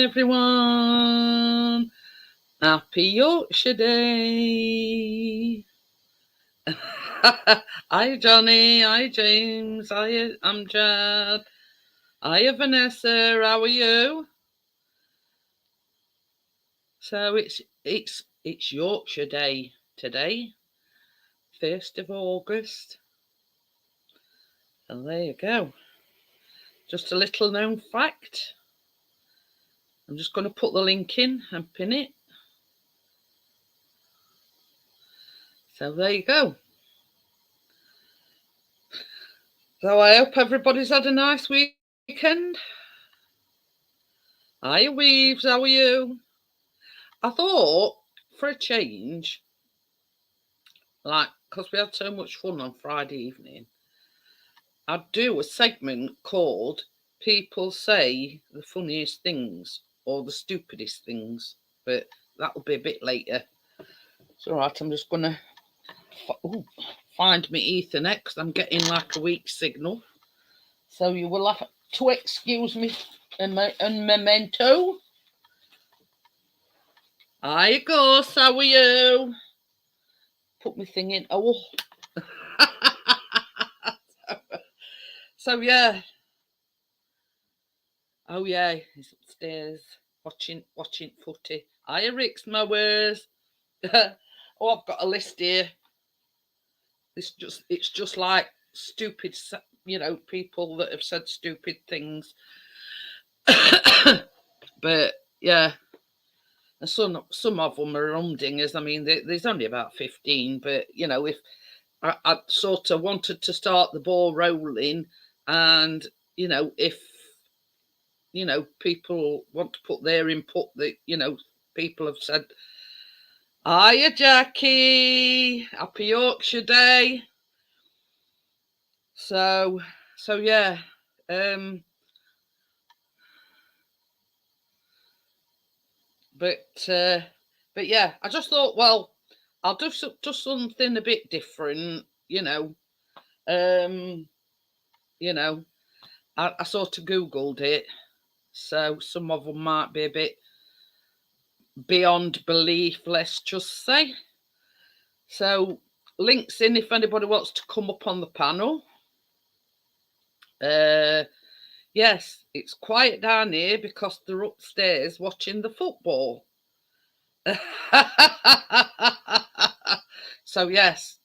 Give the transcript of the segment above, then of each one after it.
everyone. Happy Yorkshire Day. Hi, Johnny. Hi, James. Hi, Amjad. Hi, Vanessa. How are you? So it's Yorkshire Day today, 1st of August. And there you go. Just a little known fact. I'm just going to put the link in and pin it. So there you go. So I hope everybody's had a nice weekend. Hi, Weaves. How are you? I thought, for a change, because we had so much fun on Friday evening, I'd do a segment called People Say the Funniest Things or the Stupidest Things, but that'll be a bit later. It's all right, I'm just going to find me Ethernet because I'm getting like a weak signal. So you will have to excuse me and memento. Hi, Gus, how are you? Put my thing in. Oh. So yeah. Oh yeah, he's upstairs watching footy. Hiya, Rick's Mowers. Oh, I've got a list here. It's just like stupid, people that have said stupid things. But yeah, and some of them are humdingers. I mean, there's only about 15, but if I sort of wanted to start the ball rolling, and if people want to put their input, that people have said, hiya, Jackie, happy Yorkshire Day. So yeah, but yeah, I just thought, well, I'll do something a bit different, I sort of Googled it, so some of them might be a bit beyond belief, let's just say. So links in if anybody wants to come up on the panel. Yes, it's quiet down here because they're upstairs watching the football. So yes,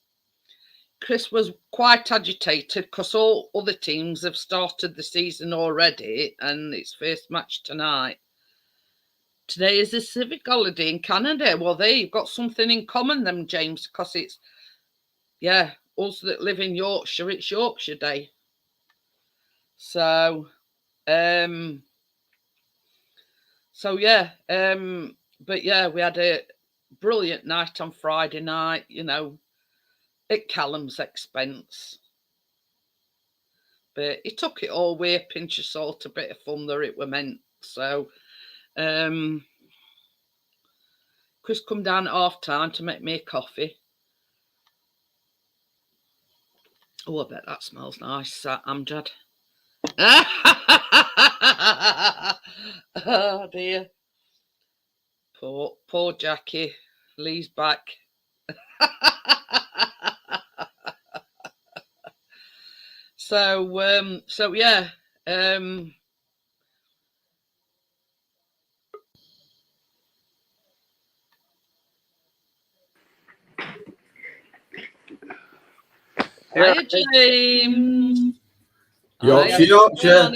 Chris was quite agitated because all other teams have started the season already and it's first match tonight. Today is a civic holiday in Canada. Well, there you've got something in common then, James, because it's, us that live in Yorkshire, it's Yorkshire Day. So, but yeah, we had a brilliant night on Friday night, at Callum's expense. But he took it all with a pinch of salt, a bit of fun that it were meant. So, Chris come down at half time to make me a coffee. Oh, I bet that smells nice, Amjad. Oh dear. Poor Jackie. Lee's back. So yeah. Hiya, James. Yorkshire.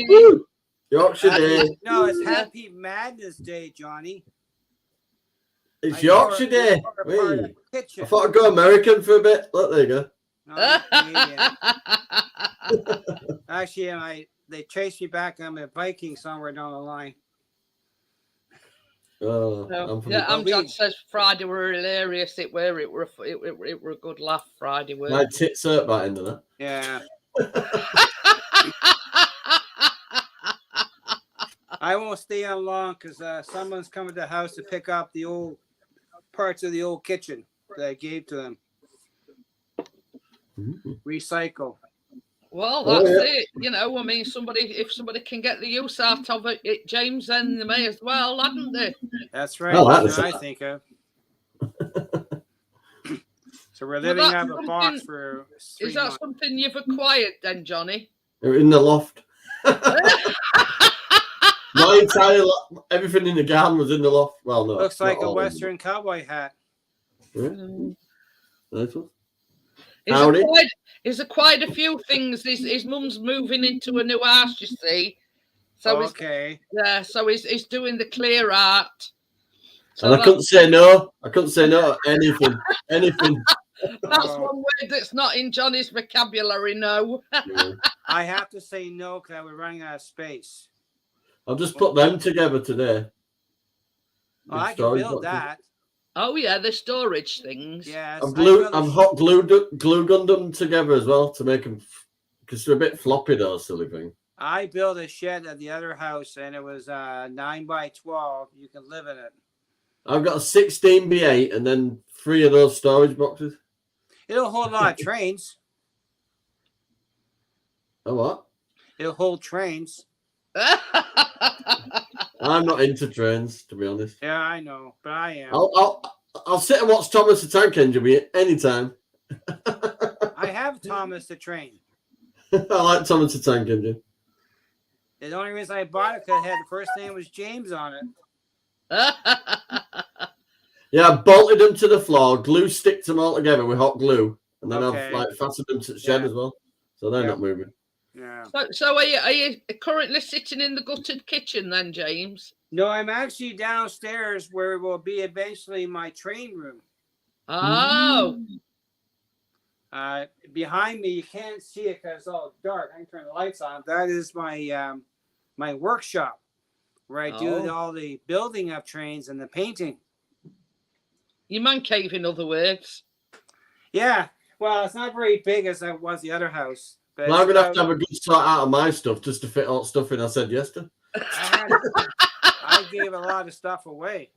Yorkshire Day. No, it's Happy Madness Day, Johnny. It's Yorkshire Day. I thought I'd go American for a bit. Look, there you go. No, actually, they chased me back. I'm a Viking somewhere down the line. Amjad says Friday were hilarious. It were a good laugh. Friday were. My tits hurt by the end of that. Yeah. I won't stay on long because someone's coming to the house to pick up the old parts of the old kitchen that I gave to them. Recycle. Well, that's it. You know, I mean, if somebody can get the use out of it, James, then they may as well, hadn't they? That's right. That's what I think of. So we're living out of a box for 3 Is that months. something you've acquired then, Johnny? They're in the loft. My entire everything in the garden was in the loft. Well, no. Looks like a Western cowboy hat. Yeah. Nice one. He's acquired a few things. His mum's moving into a new house, you see. So so he's doing the clear out. So and I couldn't say no. I couldn't say no to anything. Anything. That's one word that's not in Johnny's vocabulary, no. I have to say no because I was running out of space. I'll just put them together today. Oh, I can build that. Oh yeah, the storage things. Yes. I've hot glue gunned them together as well to make them, because they're a bit floppy, those silly thing. I built a shed at the other house and it was 9 by 12. You can live in it. I've got a 16x8 and then 3 of those storage boxes. It'll hold a lot of trains. A what? It'll hold trains. I'm not into trains, to be honest. Yeah, I know, but I am. I'll sit and watch Thomas the Tank Engine with you anytime. I have Thomas the Train. I like Thomas the Tank Engine. The only reason I bought it because it had the first name was James on it. Yeah, I bolted them to the floor, glue sticked them all together with hot glue, and then I've fastened them to the shed as well, so they're not moving. Yeah. So are you currently sitting in the gutted kitchen then, James? No, I'm actually downstairs where will be eventually my train room. Oh. Behind me, you can't see it because it's all dark. I can turn the lights on. That is my my workshop where I do all the building of trains and the painting. Your man cave, in other words. Yeah. Well, it's not very big as it was the other house. But well, I'm going to have a good sort out of my stuff just to fit all the stuff in I said yes to. I gave a lot of stuff away.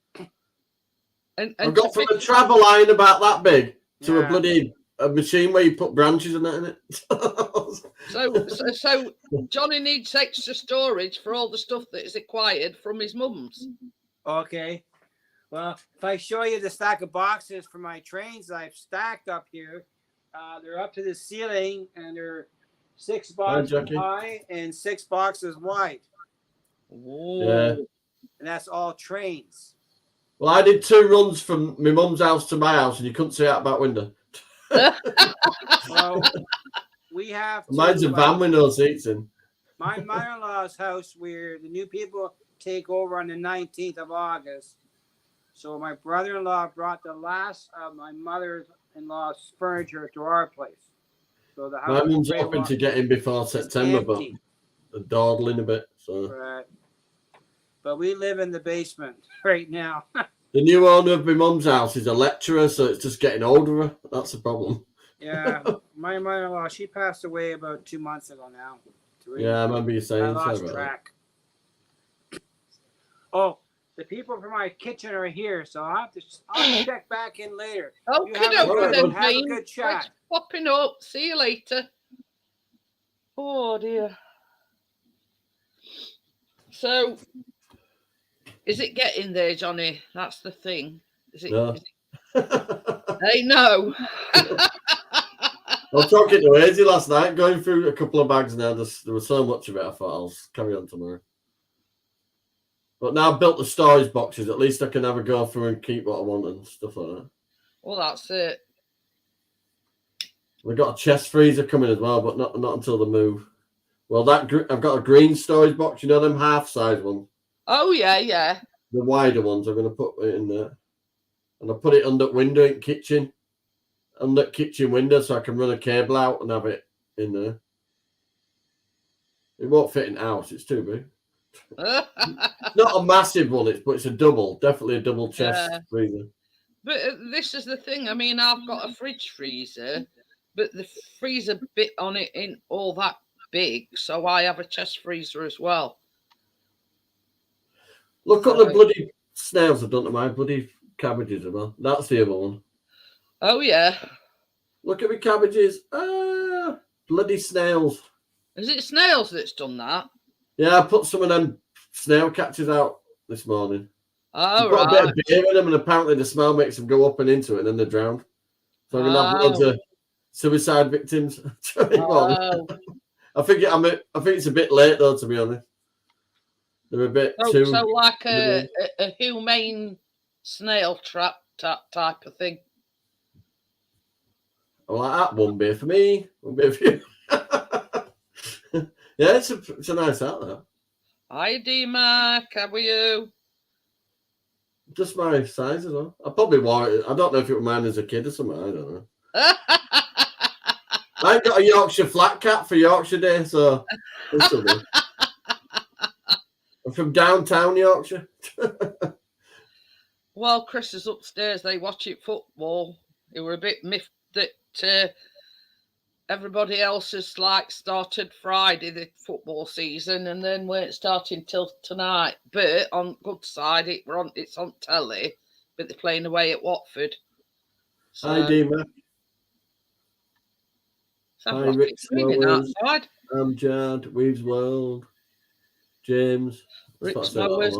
And I've got from a travel line about that big to a bloody machine where you put branches and that in it. So Johnny needs extra storage for all the stuff that is acquired from his mum's. Okay. Well, if I show you the stack of boxes for my trains I've stacked up here, they're up to the ceiling and they're 6 boxes high and 6 boxes wide. Whoa. Yeah. And that's all trains. Well, I did 2 runs from my mum's house to my house and you couldn't see out that window. Well, we have to, mine's a van with no seats in. My mother-in-law's house where the new people take over on the 19th of August. So my brother-in-law brought the last of my mother-in-law's furniture to our place. So the house my mum's hoping to get in before September, but they're dawdling a bit. So. Right. But we live in the basement right now. The new owner of my mum's house is a lecturer, so it's just getting older. That's the problem. Yeah, my mother-in-law, she passed away about 2 months ago now. 3. Yeah, I remember you saying. I lost track. Oh, the people from my kitchen are here, so I'll check back in later. Okay, have a good chat. Thanks for popping up. See you later. Oh dear. So, is it getting there, Johnny? That's the thing. Is it? No. Hey, no. I was talking to Hazy last night, going through a couple of bags now. There was so much of it, I thought I'll carry on tomorrow. But now I've built the storage boxes, at least I can have a go through and keep what I want and stuff like that. Well, that's it. We've got a chest freezer coming as well, but not until the move. Well, I've got a green storage box, you know, them half-size ones. Oh, yeah. The wider ones, I'm going to put it in there. And I put it under window in kitchen. Under kitchen window, so I can run a cable out and have it in there. It won't fit in the house, it's too big. Not a massive one, but it's a double, definitely a double chest freezer. But this is the thing. I mean, I've got a fridge freezer, but the freezer bit on it ain't all that big, so I have a chest freezer as well. Look at the bloody snails I've done to my bloody cabbages as well. That's the other one. Oh yeah. Look at my cabbages. Bloody snails. Is it snails that's done that? Yeah, I put some of them snail catchers out this morning. Oh, Put a bit right. of beer in them, and apparently the smell makes them go up and into it, and then they drown. So I'm gonna have loads of suicide victims. Oh. I think it's a bit late though, to be honest. They're a bit too. So like a humane snail trap type of thing. I like that. One beer for me, one beer for you. Yeah, it's a nice hat, that. Hi, D-Mac. How are you? Just my size as well. I probably wore it. I don't know if it was mine as a kid or something. I don't know. I ain't got a Yorkshire flat cap for Yorkshire Day, so this will do. I'm from downtown Yorkshire. Well, Chris is upstairs. They watching football. They were a bit miffed that everybody else has like started Friday the football season and then weren't starting till tonight. But on good side, it's on telly. But they're playing away at Watford. So, Hi, Dima. Hi, Rick Smowers. I'm Jad. Weaves World. James. Rick Smowers.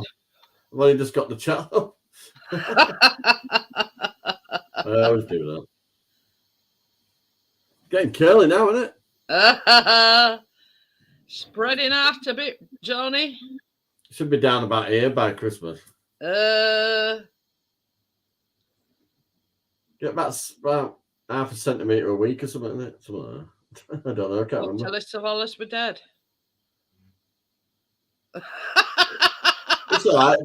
I've only just got the chat up. I always do that. Getting curly now, isn't it? Spreading out a bit, Johnny. Should be down about here by Christmas. Get about half a centimetre a week or something, isn't it? Something like that. I don't know. I can't remember. Tell us if all us were dead. It's all right.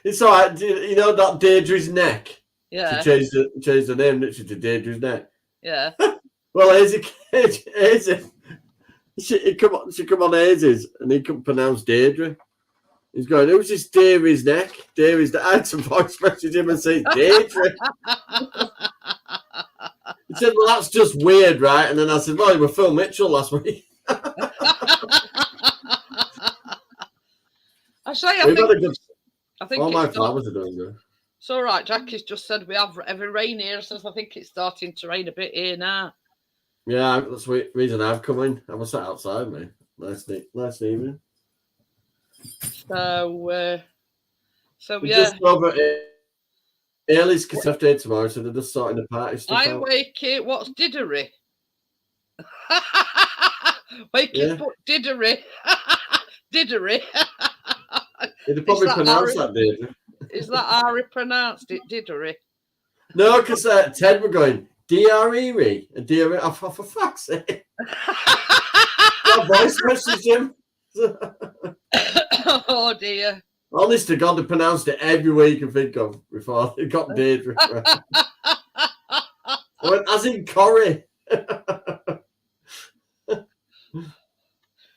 It's all right. You know that Deirdre's neck? Yeah. She changed the name, literally, to Deirdre's neck. Yeah. Well, Hazy. She come on Hazy's and he couldn't pronounce Deirdre. He's going, who's this Deirdre's neck? Deirdre's neck. I had to voice message him and say, Deirdre. He said, well, that's just weird, right? And then I said, well, you were Phil Mitchell last week. I think all my flowers are doing good. It's all right. Jackie's just said we have every rain here, so I think it's starting to rain a bit here now. Yeah, that's the reason I've come in. I was sat outside, mate. Nice evening. So we yeah. Just over Ailey's birthday tomorrow, so they're just sorting the party stuff out. I wake it. What's diddery? Wake it, put diddery. Diddery. They'd probably pronounce that, Deirdre. Is that how he pronounced it, diddery? No, because Ted were going, D-R-E-R-E. And D-R-E, oh, for fuck's sake. Your voice message him. Oh, dear. Honest to God, they pronounced it every week and think of before they got Deirdre. I went, as in Corrie.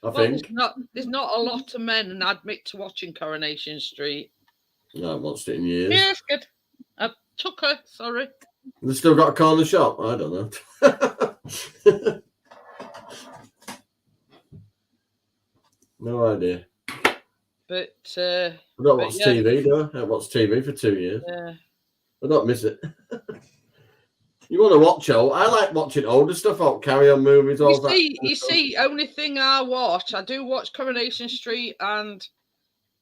I think. There's not a lot of men, and I admit to watching Coronation Street. No, I've watched it in years. Yeah, it's good. Took her, sorry. They still got a corner shop? I don't know. No idea. But I don't watch TV, though. I watched TV for 2 years. Yeah. I don't miss it. You want to watch old? I like watching older stuff, Carry On movies, all that. You see, only thing I do watch Coronation Street and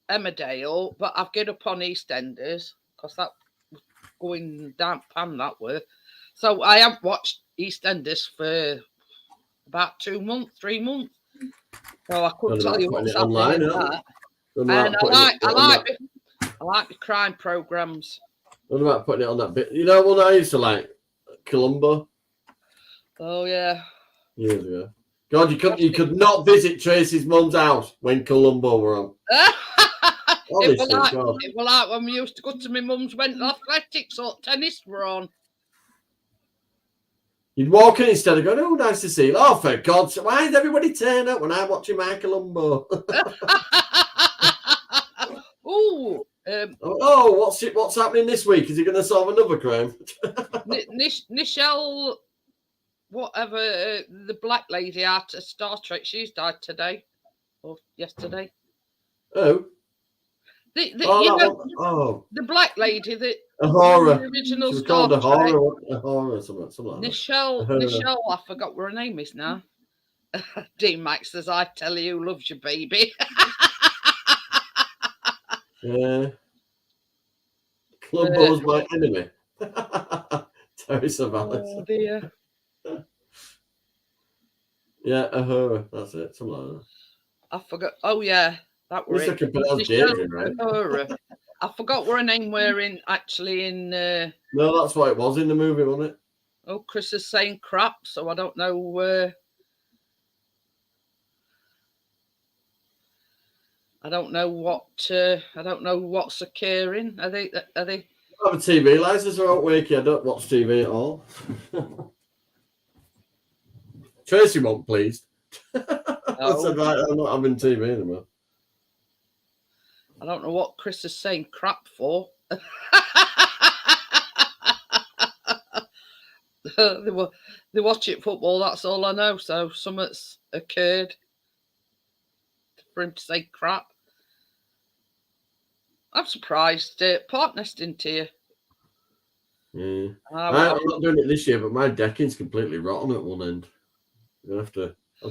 Emmerdale, but I've given up on EastEnders because that was going down pan that way. So I haven't watched EastEnders for about 2 months, 3 months. So I couldn't tell you what's happening in that. And I like the crime programs. What about putting it on that bit? You know what I used to like? Columbo. Oh yeah. Years ago. God, you could not visit Tracy's mum's house when Columbo were on. It was like when we used to go to my mum's when athletics or tennis were on. You'd walk in instead of going, oh, nice to see you. Oh, for God's sake, why does everybody turn up when I'm watching my Columbo? What's happening this week? Is he going to solve another crime? Nichelle, whatever, the black lady out of Star Trek, she's died today or yesterday. Oh. The black lady that Ahura. The original she was Star called Trek. Ahura, something like that. Nichelle, I forgot what her name is now. D Max says, I tell you who loves you, baby. Yeah. Clubbo's my enemy. Terry Savalas. Oh dear. Yeah, Ahura. That's it. Something like that. I forgot. Oh yeah, that were At least I it. can pronounce Deirdre, right? Ahura. I forgot what her name were in. No, that's what it was in the movie, wasn't it? Oh, Chris is saying crap, so I don't know. I don't know what. I don't know what's occurring. Are they? I have a TV license or wakey. I don't watch TV at all. Tracy won't pleased. I said, right, I'm not having TV anymore. I don't know what Chris is saying crap for. They watch it football, that's all I know. So something's occurred for him to say crap. I'm surprised. Park Nest didn't hear. Yeah. I'm not doing it this year, but my decking's completely rotten at one end. I've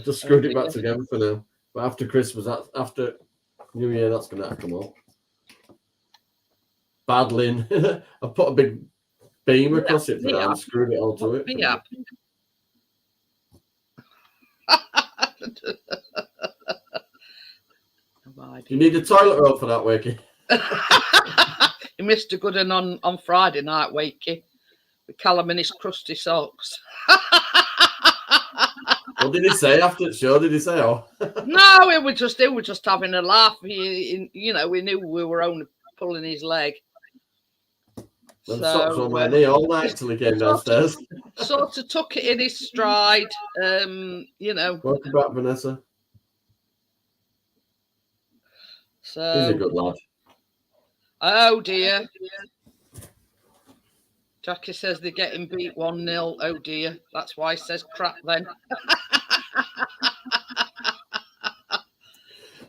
just screwed it back together for now. But after Christmas, after New Year, that's going to come up. Battling. I put a big beam across it for that and screwed it all to it. Yeah. You need a toilet roll for that, Wakey. He missed a good one on Friday night, Wakey, with Callum and his crusty socks. What did he say after the show? Did he say, oh? No, we were just having a laugh. We knew we were only pulling his leg. So, socks on my knee all night till he came downstairs. Sort of took it in his stride. Welcome back, Vanessa. So he's a good lad. Oh dear. Jackie says they're getting beat 1-0. Oh dear. That's why he says crap then.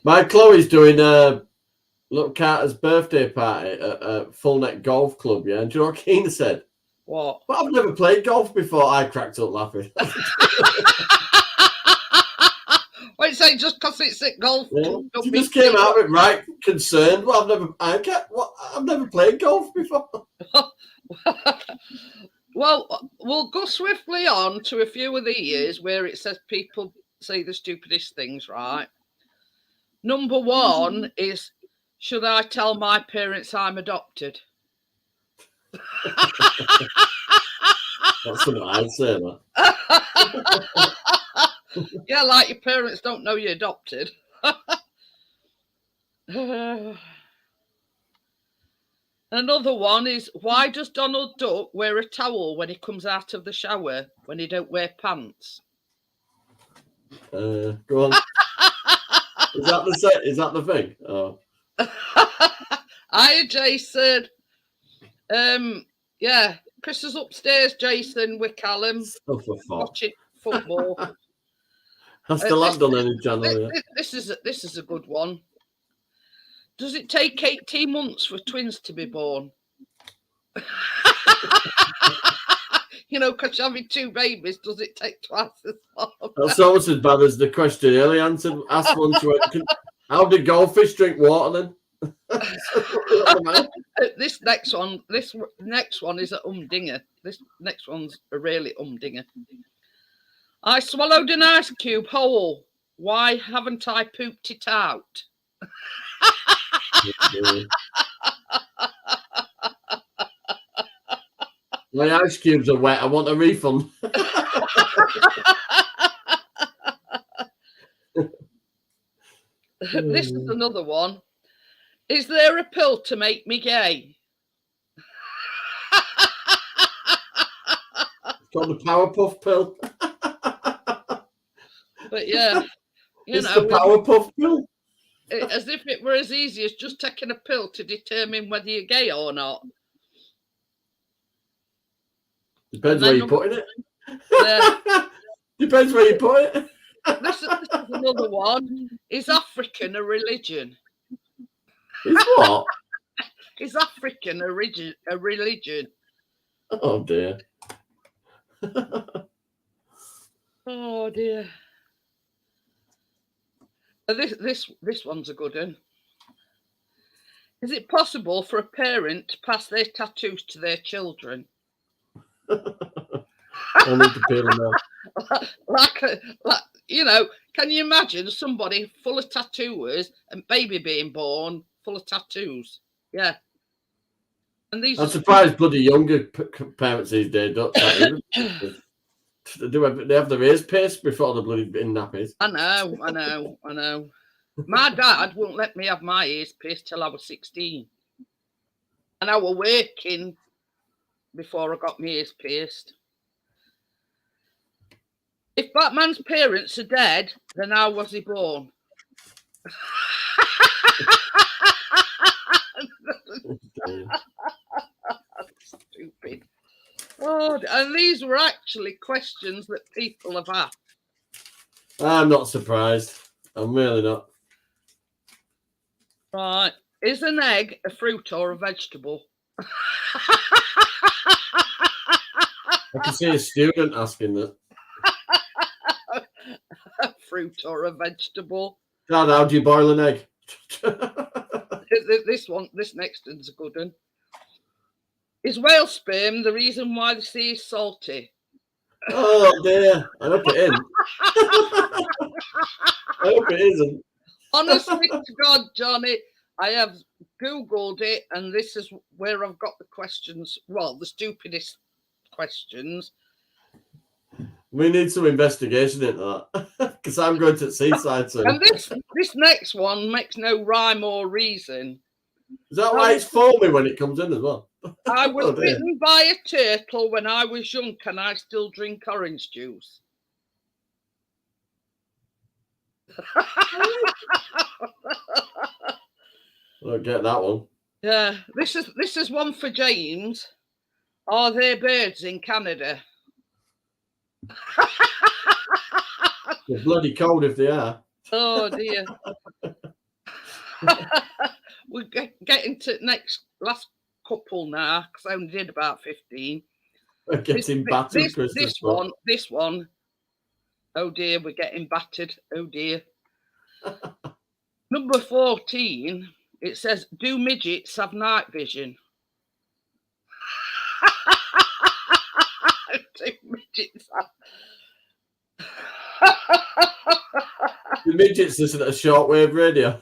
My Chloe's doing little Carter's birthday party at a Full Neck Golf Club, yeah? And do you know what Keena said? What? But I've never played golf before. I cracked up laughing. Wait, say just because it's at golf. Yeah. She just came out with right concerned. Well, I've never played golf before. Well, we'll go swiftly on to a few of the years where it says people say the stupidest things, right? Number one is, should I tell my parents I'm adopted? That's something I'd say, that. Yeah, like your parents don't know you're adopted. Another one is, why does Donald Duck wear a towel when he comes out of the shower when he don't wear pants? Go on. Is that the thing? Oh. Hiya, Jason. Yeah, Chris is upstairs, Jason, with Callum watching football. I still haven't done any channel yet. This is a good one. Does it take 18 months for twins to be born? Because having two babies, does it take twice as long? That's almost as bad as the question earlier answered. Ask one to how did goldfish drink water then? This next one is a humdinger. This next one's a really humdinger. I swallowed an ice cube whole. Why haven't I pooped it out? My ice cubes are wet. I want a refund. This is another one. Is there a pill to make me gay? It's called the Powerpuff pill. But yeah, it's the Powerpuff pill. As if it were as easy as just taking a pill to determine whether you're gay or not. Depends where you're putting it. Depends where you put it. This is another one. Is African a religion? Is what? Is African a religion? Oh dear. Oh dear. This one's a good one. Is it possible for a parent to pass their tattoos to their children? I need to peel them out. like, can you imagine somebody full of tattooers and baby being born full of tattoos? Yeah. And these I'm surprised bloody younger parents these days don't tattoo. They have their ears pierced before they're bloody in nappies. I know. My dad wouldn't let me have my ears pierced till I was 16. And I was working before I got my ears pierced. If Batman's parents are dead, then how was he born? Stupid. Oh, and these were actually questions that people have asked. I'm not surprised. I'm really not. Right. Is an egg a fruit or a vegetable? I can see a student asking that. A fruit or a vegetable? Dad, how do you boil an egg? This next one's a good one. Is whale sperm the reason why the sea is salty? Oh dear. I hope it isn't. I hope it isn't. Honestly to God, Johnny, I have Googled it, and this is where I've got the questions. Well, the stupidest questions. We need some investigation into that because I'm going to the seaside soon. And this next one makes no rhyme or reason. Is that why it's foamy when it comes in as well? I was bitten by a turtle when I was young. Can I still drink orange juice? I don't get that one. Yeah, this is one for James. Are there birds in Canada? They're bloody cold if they are. Oh dear. We're getting to last couple now because I only did about 15. We're getting battered. This one. Oh dear, we're getting battered. Oh dear. Number 14. It says, do midgets have night vision? Do midgets have... The midgets listen to a shortwave radio.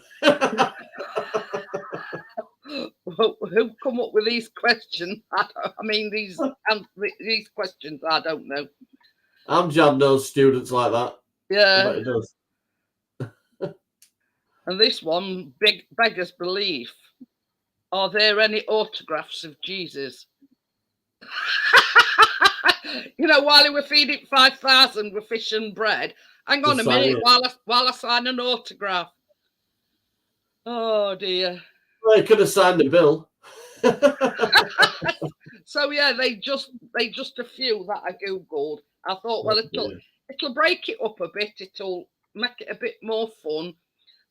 Who come up with these questions? These questions, I don't know. Amjad knows students like that. Yeah. I bet he does. And this one beggars belief. Are there any autographs of Jesus? While he were feeding 5,000 with fish and bread. Hang on a minute while I sign an autograph. Oh dear. Well, he could have signed the bill. So yeah, they just a few that I googled. I thought, well, it'll break it up a bit. It'll make it a bit more fun.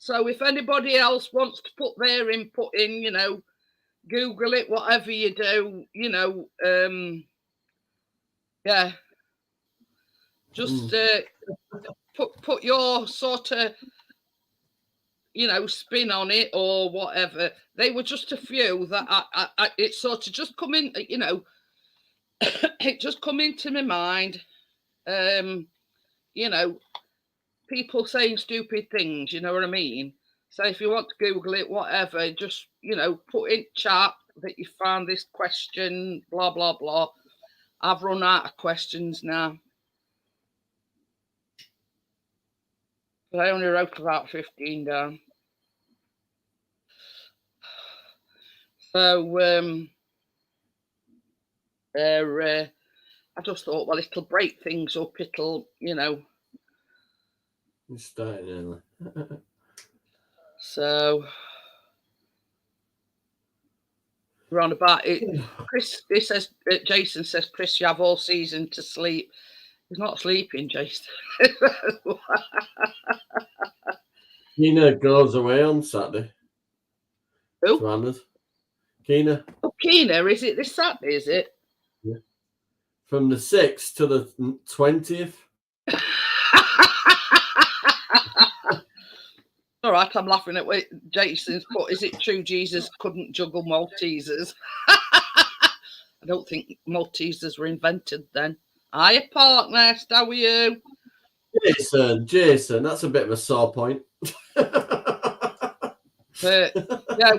So if anybody else wants to put their input in, Google it, whatever you do, yeah, just put your sort of, spin on it or whatever. They were just a few that it sort of just come in, it just come into my mind. People saying stupid things, you know what I mean? So if you want to Google it, whatever, just, put in chat that you found this question, blah, blah, blah. I've run out of questions now. But I only wrote about 15 down. So, I just thought, well, it'll break things up. It'll, It's starting early. So we're on about it. Chris, it says, Jason says, Chris, you have all season to sleep. He's not sleeping, Jason. Keena goes away on Saturday. Who? Keena. Oh, Keena, is it this Saturday, is it? Yeah. From the 6th to the 20th. All right, I'm laughing at what Jason's put. Is it true Jesus couldn't juggle Maltesers? I don't think Maltesers were invented then. Hiya, Park Nest. How are you? Jason, that's a bit of a sore point. But yeah,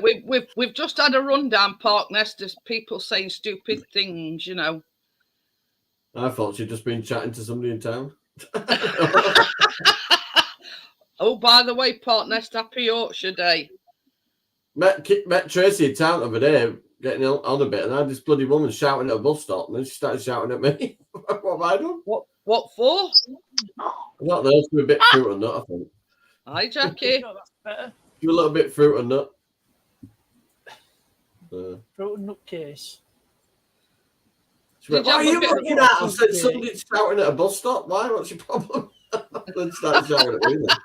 we've just had a rundown, Park Nest, of people saying stupid things, you know. I thought she'd just been chatting to somebody in town. Oh, by the way, Park Nest, happy Yorkshire Day. Met Tracy in town the other day, getting on a bit, and I had this bloody woman shouting at a bus stop, and then she started shouting at me. What have I done? What for? I don't know, a bit fruit and nut, I think. Hi, Jackie. No, that's better. Do a little bit fruit and nut. Fruit and nut case. She went, Did you what are have a you bit of looking at? I fruit said, cake? somebody's shouting at a bus stop. Why? What's your problem? Then started shouting at me then.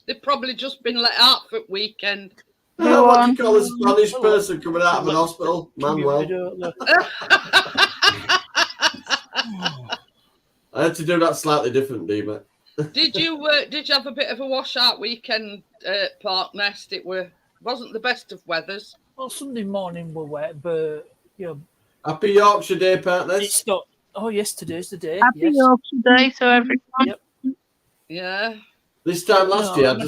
They've probably just been let out for weekend. What do you call a Spanish person coming out of an hospital? Manuel. I had to do that slightly different, Dima. Did you have a bit of a washout weekend, Park Nest? It wasn't the best of weathers. Well, Sunday morning were wet, but Happy Yorkshire Day, partners. it's not. Oh, yesterday's the day. Happy Yes. Yorkshire Day to everyone. Yep. Yeah. This time last No, year, I'm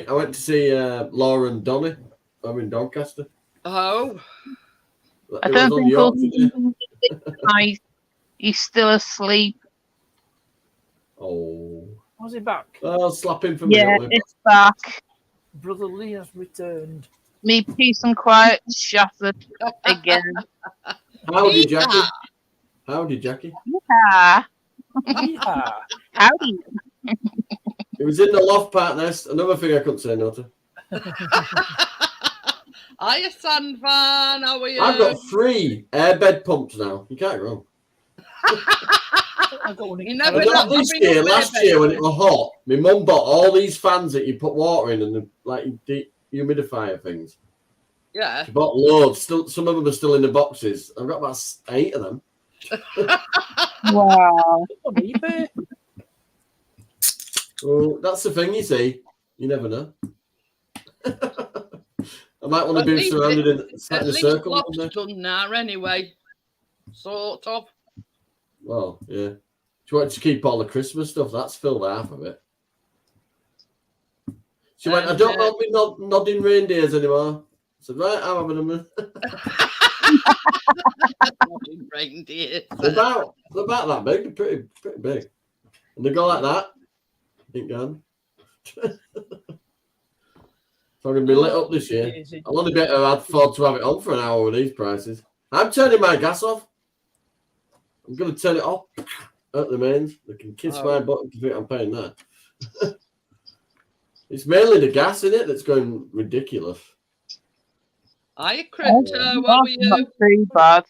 I went to see Laura and Donny. I'm in Doncaster. Oh. I It don't was on think Yorkshire Day. he's still asleep. Oh. Was he back? I'll slap him for me. Yeah, don't we? it's back. Brother Lee has returned. Me peace and quiet shattered again. Howdy, Jackie. Howdy, Jackie. Yeah. Yeah. Howdy. It was in the loft, partners. Another thing I couldn't say no to. Hiya, Sandvan. How are you? I've got 3 airbed pumps now. You can't go wrong. I got one. You in- never I know. got this year, last year when it was hot, my mum bought all these fans that you put water in and the humidifier things. Yeah. She bought loads. Still, some of them are still in the boxes. I've got about 8 of them. Wow. on eBay. Oh, that's the thing, you see. You never know. I might want to At be least surrounded in At a least circle. Lob's wouldn't done now anyway. Sort of. I? Well, yeah. She wanted to keep all the Christmas stuff. That's filled half of it. She went, I don't want me nodding reindeers anymore. I said, right, I'm having them. Reindeer. They're about that big. They're pretty big. And they go like that. Ain't gone. So I'm going to be lit up this year. I'll only better afford to have it on for an hour with these prices. I'm turning my gas off. I'm going to turn it off at the mains. They can kiss my button to think I'm paying that. It's mainly the gas in it that's going ridiculous. Hiya, Crypto. How are you? Not too bad.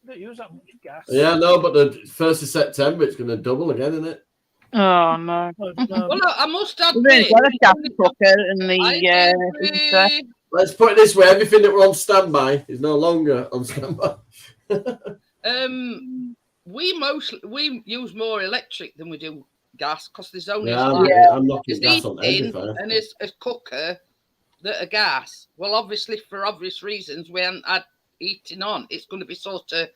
Don't use that much gas. Yeah, no, but the 1st of September, it's going to double again, isn't it? Oh no. No, Well, look, I must We've admit. got a gas cooker in Hiya, the Henry. Let's put it this way: everything that were on standby is no longer on standby. We use more electric than we do gas because there's only I'm knocking there's gas on heating everything. and there's a cooker that are gas. Well, obviously for obvious reasons we haven't had heating on. It's going to be sort of,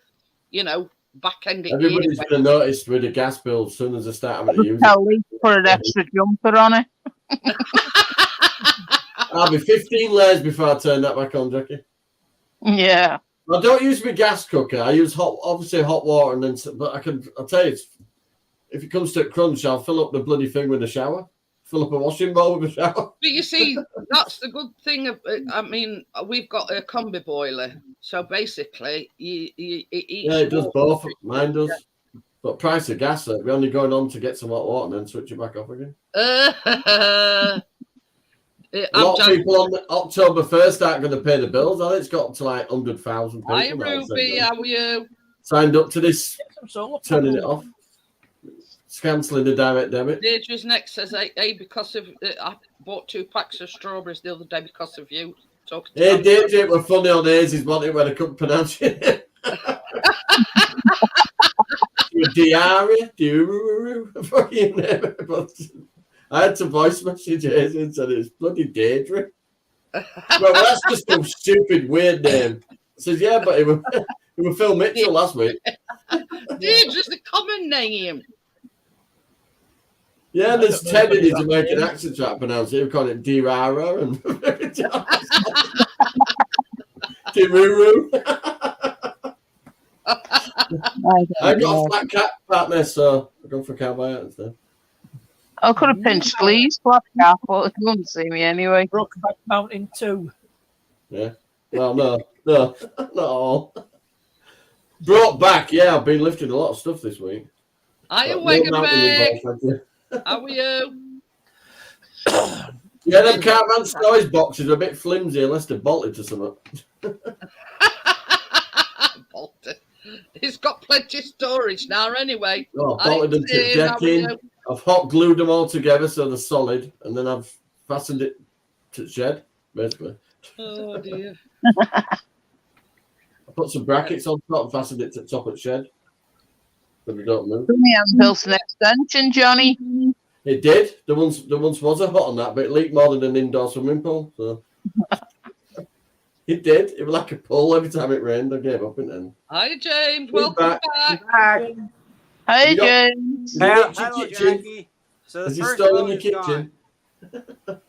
back end it. Everybody's going to notice with the gas bill as soon as they start having to use it. Tell Lee to put an extra jumper on it. I'll be 15 layers before I turn that back on, Jackie. Yeah. I don't use my gas cooker. I use hot water, and then. But I'll tell you, if it comes to crunch, I'll fill up the bloody thing with a shower. Fill up a washing bowl with a shower. But you see, that's the good thing. We've got a combi boiler, so basically, It does both. Mine does. But price of gas, we're only going on to get some hot water and then switch it back off again. A lot of people on October 1st aren't going to pay the bills. I think it's got to like 100,000 people. Hi, Ruby. How are you? Signed up to this, turning it panels. off. Cancelling the direct debit. Deirdre's next says, hey, because of I bought 2 packs of strawberries the other day because of you. Hey, Deirdre, it were funny on Hazy's one when I couldn't pronounce it. Diarrhea, fucking name. I had to voice message Hazy and said it's bloody Deirdre. Well, that's just some stupid weird name. I says, yeah, but it was Phil Mitchell last week. Deirdre's the common name. Yeah, there's Ted in his American accent trying to pronounce it. We call it Dirara and Diruru. I got a flat cat partner, so I go for cowboy hat instead. I could have pinched Lee's flat cap, but he wouldn't see me anyway. Brokeback Mountain 2. Yeah. Well, no, not all. Brought back, yeah, I've been lifting a lot of stuff this week. Are you Got Wigan no mountain Bay? involved, thank you. How are you? Yeah, them caravan storage boxes are a bit flimsy unless they're bolted to something. Bolted. He's got plenty of storage now anyway. Oh, bolted them to decking. I've hot glued them all together so they're solid, and then I've fastened it to the shed, basically. Oh dear. I put some brackets on top and fastened it to the top of the shed. So they don't move. Me and built an extension, Johnny. It did. There once was a hot on that, but it leaked more than an indoor swimming pool. So it did. It was like a pool every time it rained. I gave up in the end. Hi James, He's welcome back. back. Hey, You got- James. Hello, kitchen. Jackie. So Is the he first still in load the is kitchen? gone.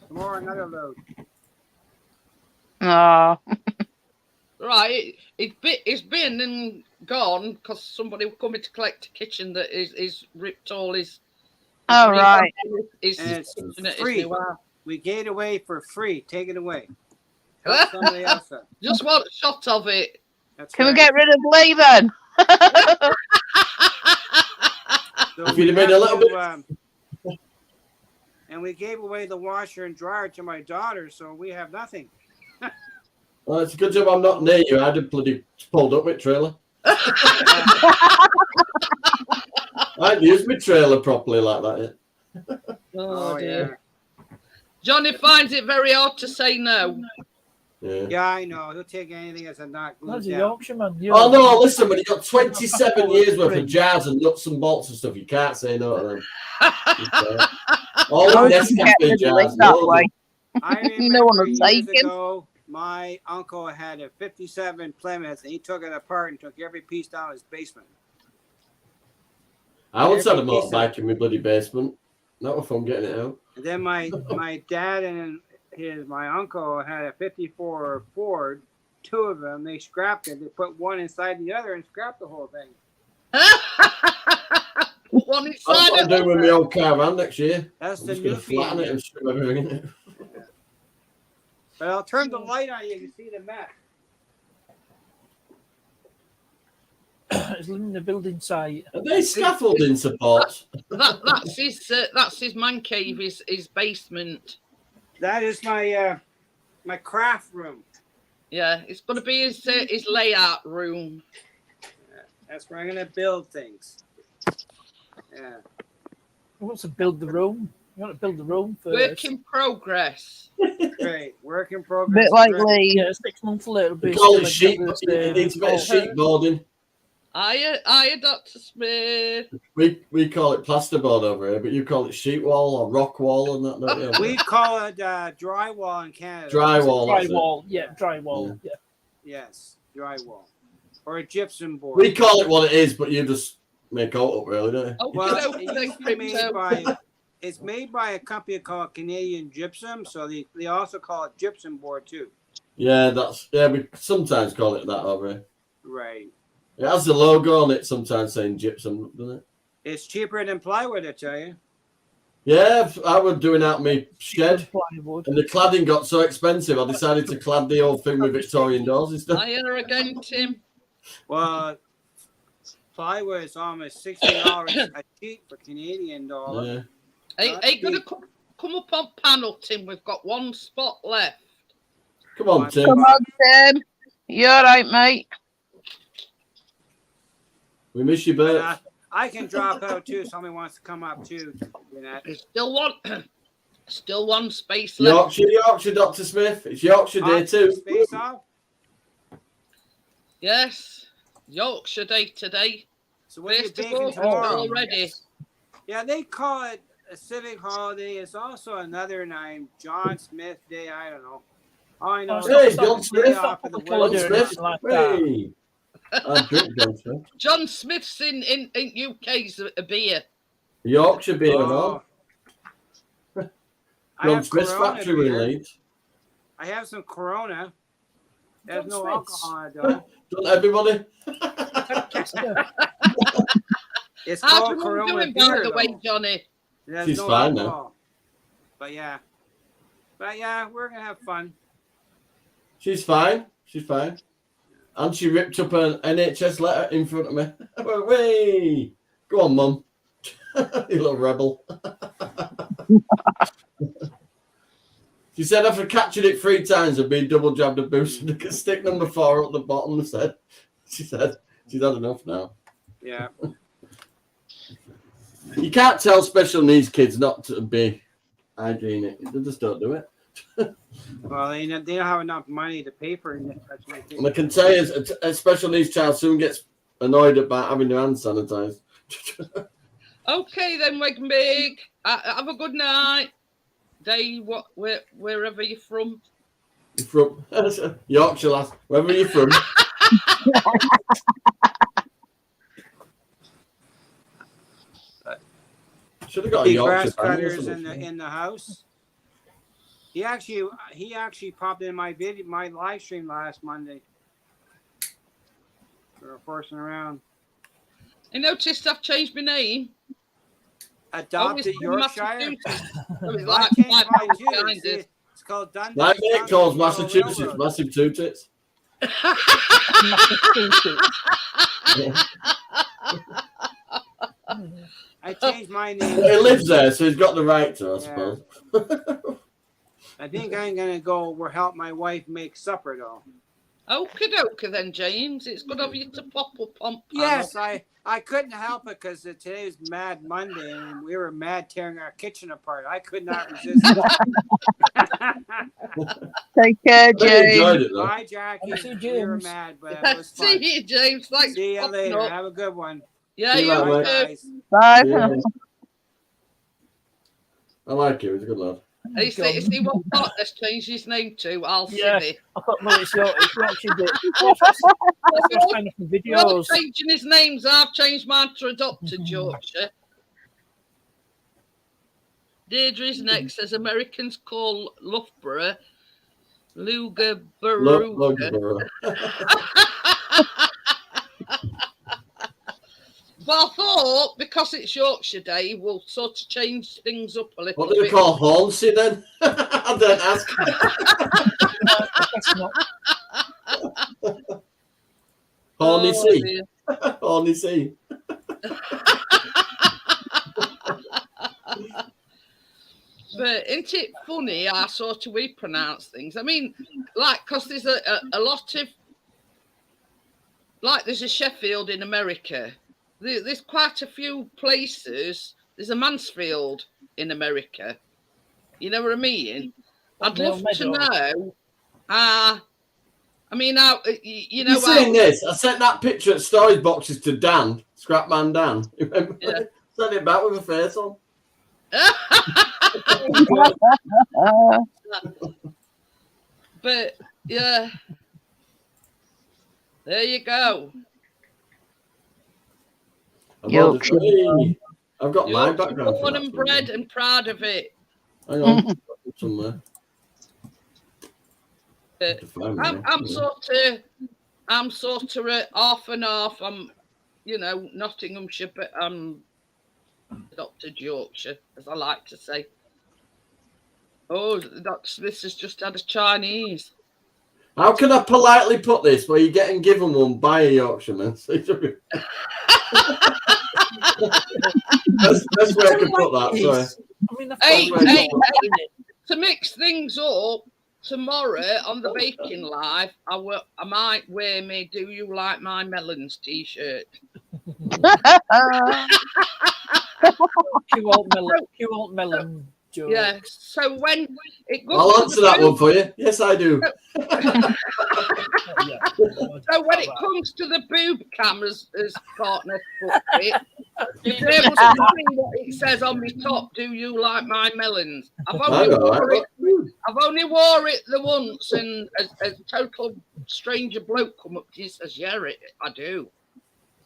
Tomorrow another load. Oh, Right, it's been and gone because somebody was coming to collect a kitchen that is ripped all his. all right. His And it's kitchen at his free. new house. We gave it away for free. Take it away. Help somebody else up. Just want a shot of it. That's Can we right. get rid of Lee then? So If we you'd have made a have little to, and we gave away the washer and dryer to my daughter, so we have nothing. Well, it's a good job I'm not near you. I'd have bloody pulled up with trailer. I hadn't used my trailer properly like that yet. Oh, dear. yeah. Johnny finds it very hard to say no. Yeah. Yeah, I know. He'll take anything as a not glued That's a down. Yorkshireman. Oh no! Listen, when you got 27 years worth of jars and nuts and bolts and stuff, you can't say no to them. All How the would you get rid Nescafe of Lee jars. that loads way? I remember No one will years take him. ago, my uncle had a 57 Plymouth, and he took it apart and took every piece down his basement. I once had a motorbike in my bloody basement. That was fun getting it out. And then my dad and my uncle had a 54 Ford, two of them. They scrapped it. They put one inside the other and scrapped the whole thing. One That's inside what I'm doing with my old caravan next year. That's I'm the just new going to flatten it feeling. and strip everything in it. But I'll turn the light on. You can see the mess. It's living in the building site. Are they scaffolding supports? that's his man cave, his basement. That is my my craft room. Yeah, it's going to be his layout room. That's where I'm gonna build things. Yeah. He wants to build the room. You want to build the room first. Work in progress. Great. Work in progress. Bit like Great. Lee. Yeah, 6 months later, it'll be We call it still sheet. exactly the It same. needs a bit of sheet boarding. Hiya, Dr. Smith. We call it plasterboard over here, but you call it sheet wall or rock wall and that, don't you? We call it drywall in Canada. Drywall. that's it. Drywall. Yeah, drywall. Yeah. Yes, drywall. Or a gypsum board. We call it what it is, but you just make out up, really, don't you? Oh, Well, okay, it used to be made by, it's made by a company called Canadian Gypsum, so they also call it gypsum board too. Yeah, we sometimes call it that over here. Right. It has the logo on it, sometimes saying gypsum, doesn't it? It's cheaper than plywood, I tell you. Yeah, I was doing out my shed, Plywood. and the cladding got so expensive, I decided to clad the old thing with Victorian doors instead. Hiya again, Tim. Well, plywood is almost $60 a sheet for Canadian dollar. Yeah. Hey, gonna come up on panel, Tim. We've got one spot left. Come on, Tim. Come on, Tim. You all right, mate? We miss you, Bert. I can drop out too. Somebody wants to come up too. You know. There's still one space left. Yorkshire, Dr. Smith. It's Yorkshire Day too. Space off. Yes, Yorkshire Day today. So what are you First of baking all, tomorrow? already. Yeah, they call it a civic holiday. It's also another name, John Smith Day. I don't know. All I know Hey, is John it's a day Smith. off of the John John wood. Smith. like that. Hey. I drink John Smith. John Smith's in UK's a beer. Yorkshire beer and all. I John have Smith's Corona factory in beer. Leeds. I have some Corona. There's John no Smith's? alcohol in it, though. Don't everybody? It's How's called your mum Corona doing, by beer, the way, though. Johnny? There's She's no fine now. alcohol. But yeah, we're gonna have fun. She's fine. She's fine. And she ripped up an NHS letter in front of me. I went, way! Go on, Mum. You little rebel. She said after catching it 3 times and being double jabbed and boosted, stick number 4 at the bottom. She said she's had enough now. Yeah. You can't tell special needs kids not to be hygienic. They just don't do it. Well, they don't have enough money to pay for it. That's my thing. And I can tell you, a special needs child soon gets annoyed about having their hands sanitized. Okay then, Wigbig. Have a good night. Day, wherever you're from. You're from Yorkshire, lass. Wherever you're from. Should have got a The Yorkshire grass band or cutters something. in the house. He actually popped in my live stream last Monday. We were forcing around. I noticed I've changed my name. Adopted Yorkshire. I I changed mine too. It's called Dundas. My mate calls County Massachusetts Railroad. massive two tits. I changed my name. He lives there, so he's got the right to, I suppose. I think I'm gonna go. We'll help my wife make supper though. Okie dokie then, James. It's good of you to pop up on. Yes, I couldn't help it because today was Mad Monday and we were mad tearing our kitchen apart. I could not resist. Take care, I James. enjoyed it though. Bye, Jackie. I'll see We were James. mad, but it was fun. See you, James. Thanks. See you for popping later. up. Have a good one. Yeah, See you you later, Bye, too. guys. Bye. Yeah. I like him. He's a good lad. You see what partner's changed his name to? I'll Yeah. see it. I thought, no, it's Yorkshire bit. That's kind of from We're all videos. changing his names. I've changed mine to adopted Yorkshire. Deirdre's next says Americans call Loughborough Lugabaruga. Well, I thought because it's Yorkshire Day, we'll sort of change things up a little What do they bit. call Hornsey then? I don't ask. That's not. Horny Oh, Sea. dear. Horny Sea. But isn't it funny how sort of we pronounce things? I mean, like, because there's a lot of, like, there's a Sheffield in America. There's quite a few places. There's a Mansfield in America. You know what I mean? I'd love to know. I mean, how you know. You saying this? I sent that picture at Stories Boxes to Dan, Scrapman Dan. Remember? Yeah. Sent it back with a face on. But yeah, there you go. Yorkshire. Hey, I've got my Yorkshire background. for born that and somewhere. bred and proud of it. Hang on, somewhere. But To find I'm me. sort of half and half. I'm, Nottinghamshire, but I'm adopted Yorkshire, as I like to say. Oh, Dr. Smith has just had a Chinese. How can I politely put this where you're getting given one by a Yorkshireman? Best way I can put that, sorry. I mean, that's Hey, probably hey, not, hey. isn't it? To mix things up, tomorrow on the Baking Live, I might wear me "Do You Like My Melons" t-shirt. Cute old melon joke. Yeah. So when it goes, I'll to answer the that one boob- for you. Yes, I do. Yeah. So when it comes to the boob cam, as partner put it, You'll be able to see what it says on my top. Do you like my melons? I've only wore it the once, and a total stranger bloke come up to you and says, "Yeah, I do."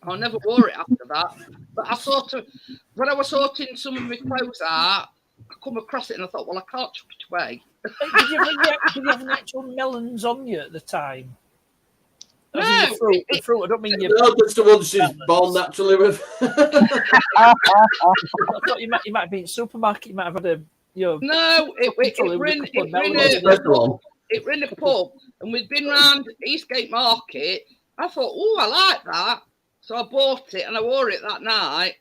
I never wore it after that. But I sort of, when I was sorting some of my clothes out, I come across it and I thought, well, I can't chuck it away. Did you have any actual melons on you at the time? No, the fruit. I don't mean you. No, that's the one she's born naturally with. I thought you might have been in the supermarket. You might have had a, No, it were in a pub, and we'd been round Eastgate Market. I thought, oh, I like that. So I bought it and I wore it that night.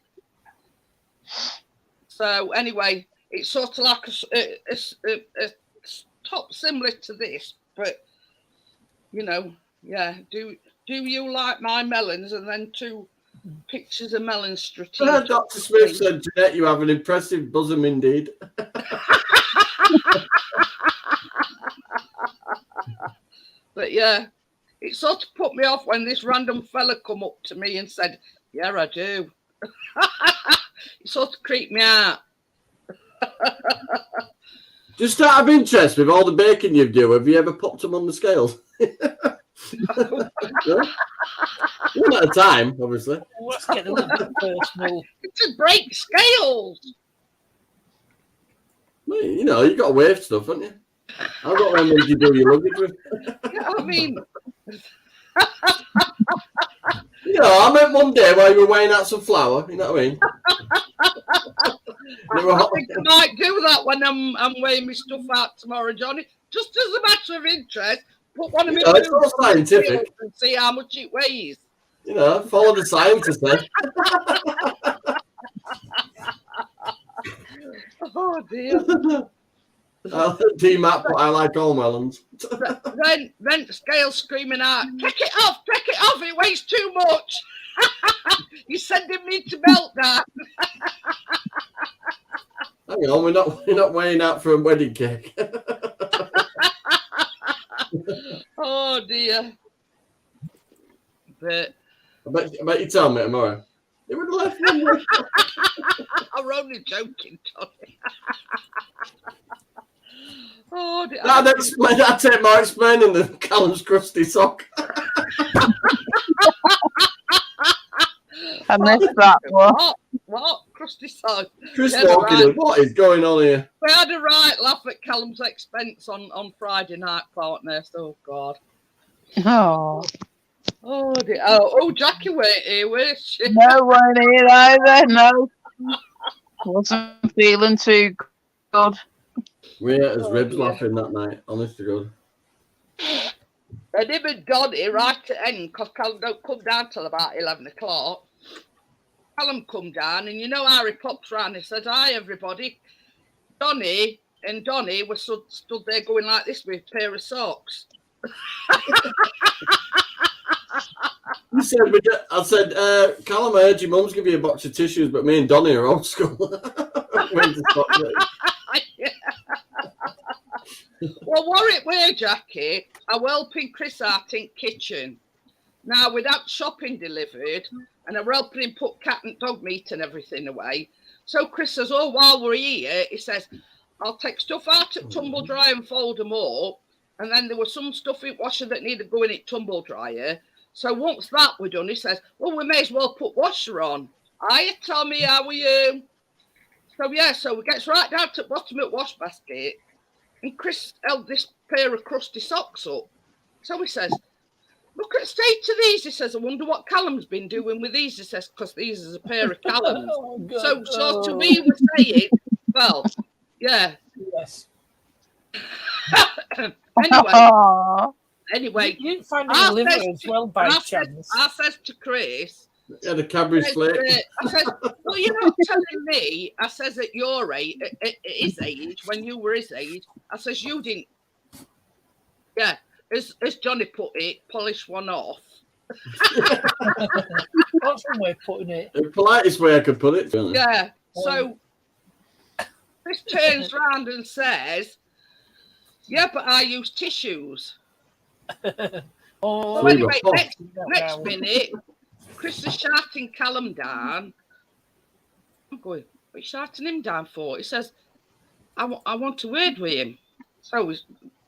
So anyway, it's sort of like a top similar to this, but yeah. Do you like my melons? And then 2 pictures of melons strategic. Dr. Smith said, Jeanette, you have an impressive bosom indeed. But yeah. It sort of put me off when this random fella come up to me and said, "Yeah, I do." It sort of creeped me out. Just out of interest, with all the baking you do, have you ever popped them on the scales? No? One at a time, obviously. Let's get a little bit personal. To break scales. Well, you got to weigh stuff, haven't you? I've got one you do your luggage with. I mean... I meant one day while you were weighing out some flour, you know what I mean? I think I might do that when I'm weighing my stuff out tomorrow, Johnny. Just as a matter of interest, put one of my it's all scientific. And see how much it weighs. Follow the scientists then. Oh dear. D-Map, but I like all melons. Then the scale screaming out, take it off, it weighs too much. You're sending me to meltdown. Hang on, we're not weighing out for a wedding cake. Oh dear. But I bet you tell me tomorrow. It would have left me. I'm only joking, Tony. Oh, I'd take more explaining than Callum's crusty sock. I missed that one. What? Crusty sock? Chris walking, what is going on here? We had a right laugh at Callum's expense on Friday night, partner. Oh, God. Oh. Oh, dear. Oh, Jackie weren't here, was she? No, weren't here either. No. Wasn't feeling too good. We ate his ribs laughing that night, honest to God. And him and Donny right at the end, because Callum don't come down till about 11 o'clock. Callum come down, and Harry pops round and says, "Hi, everybody." Donny were stood there going like this with a pair of socks. I said, Callum, I heard your mum's give you a box of tissues, but me and Donny are old school. Well, Warwick were, Jackie, I were helping Chris out in kitchen. Now, without shopping delivered, and I were helping him put cat and dog meat and everything away. So Chris says, "Oh, while we're here," he says, "I'll take stuff out at tumble dryer and fold them up." And then there was some stuff in washer that needed going in tumble dryer. So once that were done, he says, "Well, we may as well put washer on." "Hiya, Tommy, how are you?" So we gets right down to the bottom of the wash basket, and Chris held this pair of crusty socks up. So he says, "Look at the state of these." He says, "I wonder what Callum's been doing with these." He says, "Because these is a pair of Callum's." So sort of we were saying, well, yeah. Yes. Anyway, you didn't find any liver as well by chance. I says to Chris, yeah, the Cadbury flake. I says, "Well, you're not telling me." I says, "At your age, at his age, when you were his age," I says, "you didn't." Yeah, as Johnny put it, polish one off. That's one way of putting it. The politest way I could put it. Yeah. So Chris turns round and says, "Yeah, but I use tissues." Oh, so anyway, next minute, Chris is shouting Callum down, I'm going, what are you shouting him down for? He says, I want a word with him. So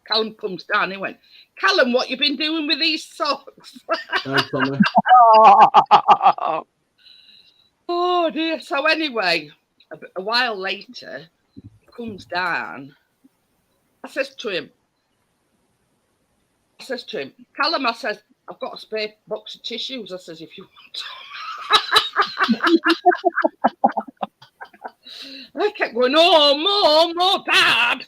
Callum comes down. He went, Callum, what you been doing with these socks? Thanks, Tommy. Oh dear. So anyway, a while later, he comes down. I says to him, Callum, I says, I've got a spare box of tissues. I says, if you want I kept going, oh, more, Dad.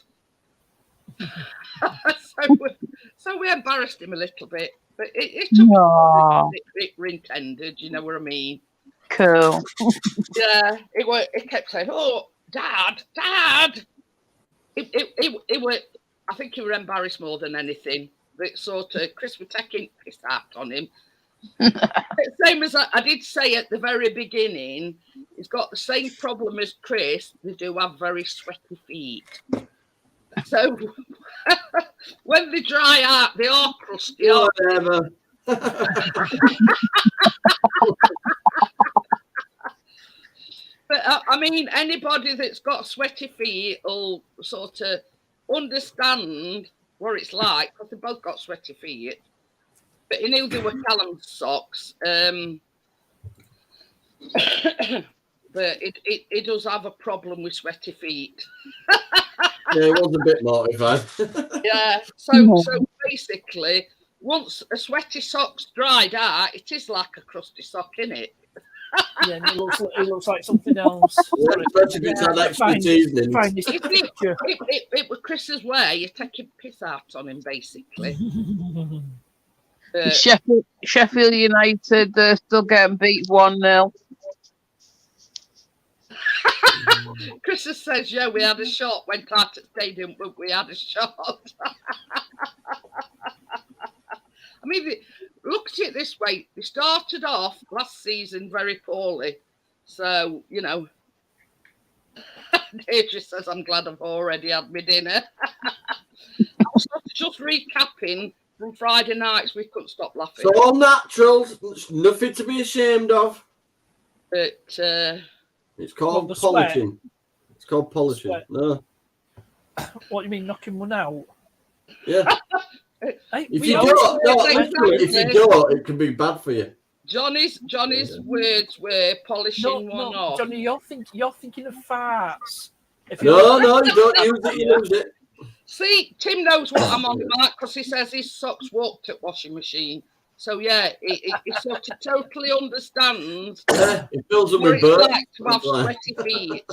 so we embarrassed him a little bit, but it took it were intended, you know what I mean? Cool. Yeah, it kept saying, oh, Dad. It were, I think he were embarrassed more than anything. That sort of Chris were taking piss out on him. Same as I did say at the very beginning, he's got the same problem as Chris. They do have very sweaty feet. So when they dry out, they are crusty. Whatever. But I mean, anybody that's got sweaty feet will sort of understand what it's like, because they both got sweaty feet. But he knew they were Callum's socks. But it does have a problem with sweaty feet. Yeah, it was a bit mortified. Yeah. So basically, once a sweaty sock's dried out, it is like a crusty sock, innit? Yeah, and it looks like something else. Especially if it's had expertise in it. It was Chris's way. You're taking piss out on him, basically. Sheffield United, they're still getting beat 1-0. Chris says, yeah, we had a shot. Went out at stadium, but we had a shot. I mean, look at it this way. They started off last season very poorly. So, you know, Deirdre says, I'm glad I've already had my dinner. I was just recapping from Friday nights. We couldn't stop laughing. So all natural. Nothing to be ashamed of. But it's called sweat. polishing. It's called polishing. Sweat. No. What do you mean, knocking one out? Yeah. Hey, If you don't, it can be bad for you. Johnny's words were polishing one off. Johnny, you're thinking of farts. No, you don't use it. You use it. See, Tim knows what I'm on about because he says his socks walked at washing machine. So yeah, he sort of totally understands. Yeah, it fills up what with it's birds. like to have sweaty feet.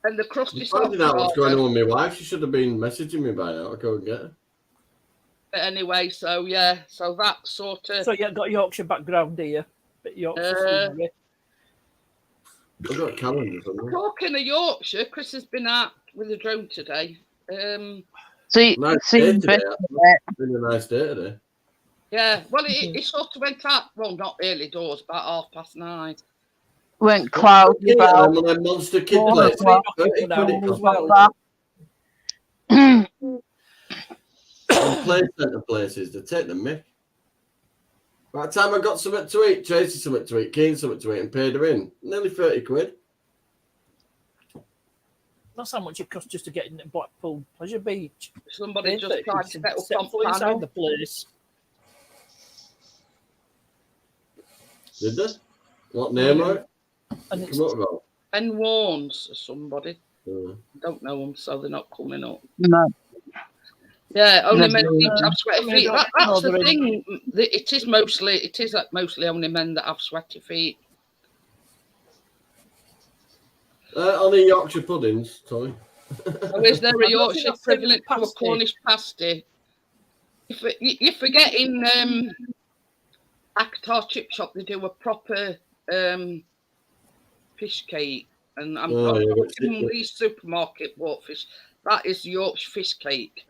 And the crusty socks. Finding out what's going on with my wife. She should have been messaging me by now. I go and get her. But anyway, so yeah, so that sort of. So you got Yorkshire background, do you? Bit Yorkshire. I've got calendars. Talking of Yorkshire, Chris has been out with a drone today. Nice day today. It's been a nice day today. Yeah, well, it sort of went out. Well, not early doors, about 9:30. Went cloudy about. One of them monster kid places. Play centre places, they take the mick. By the time I got something to eat, Tracy something to eat, Keen something to eat, and paid her in, nearly 30 quid. That's how much it costs just to get in Blackpool Pleasure Beach. Somebody just tried to set up on inside the place. Did they? What name are it? And it's Ben Warnes or somebody. Don't know them, so they're not coming up. No. Yeah, only men seem to have sweaty feet. That's the thing. It is mostly only men that have sweaty feet. Only Yorkshire puddings, Tommy. Oh, is there a Yorkshire equivalent to a Cornish pasty? You're forgetting Akatar Chip Shop, they do a proper fish cake. And I'm talking these supermarket bought fish. That is Yorkshire fish cake.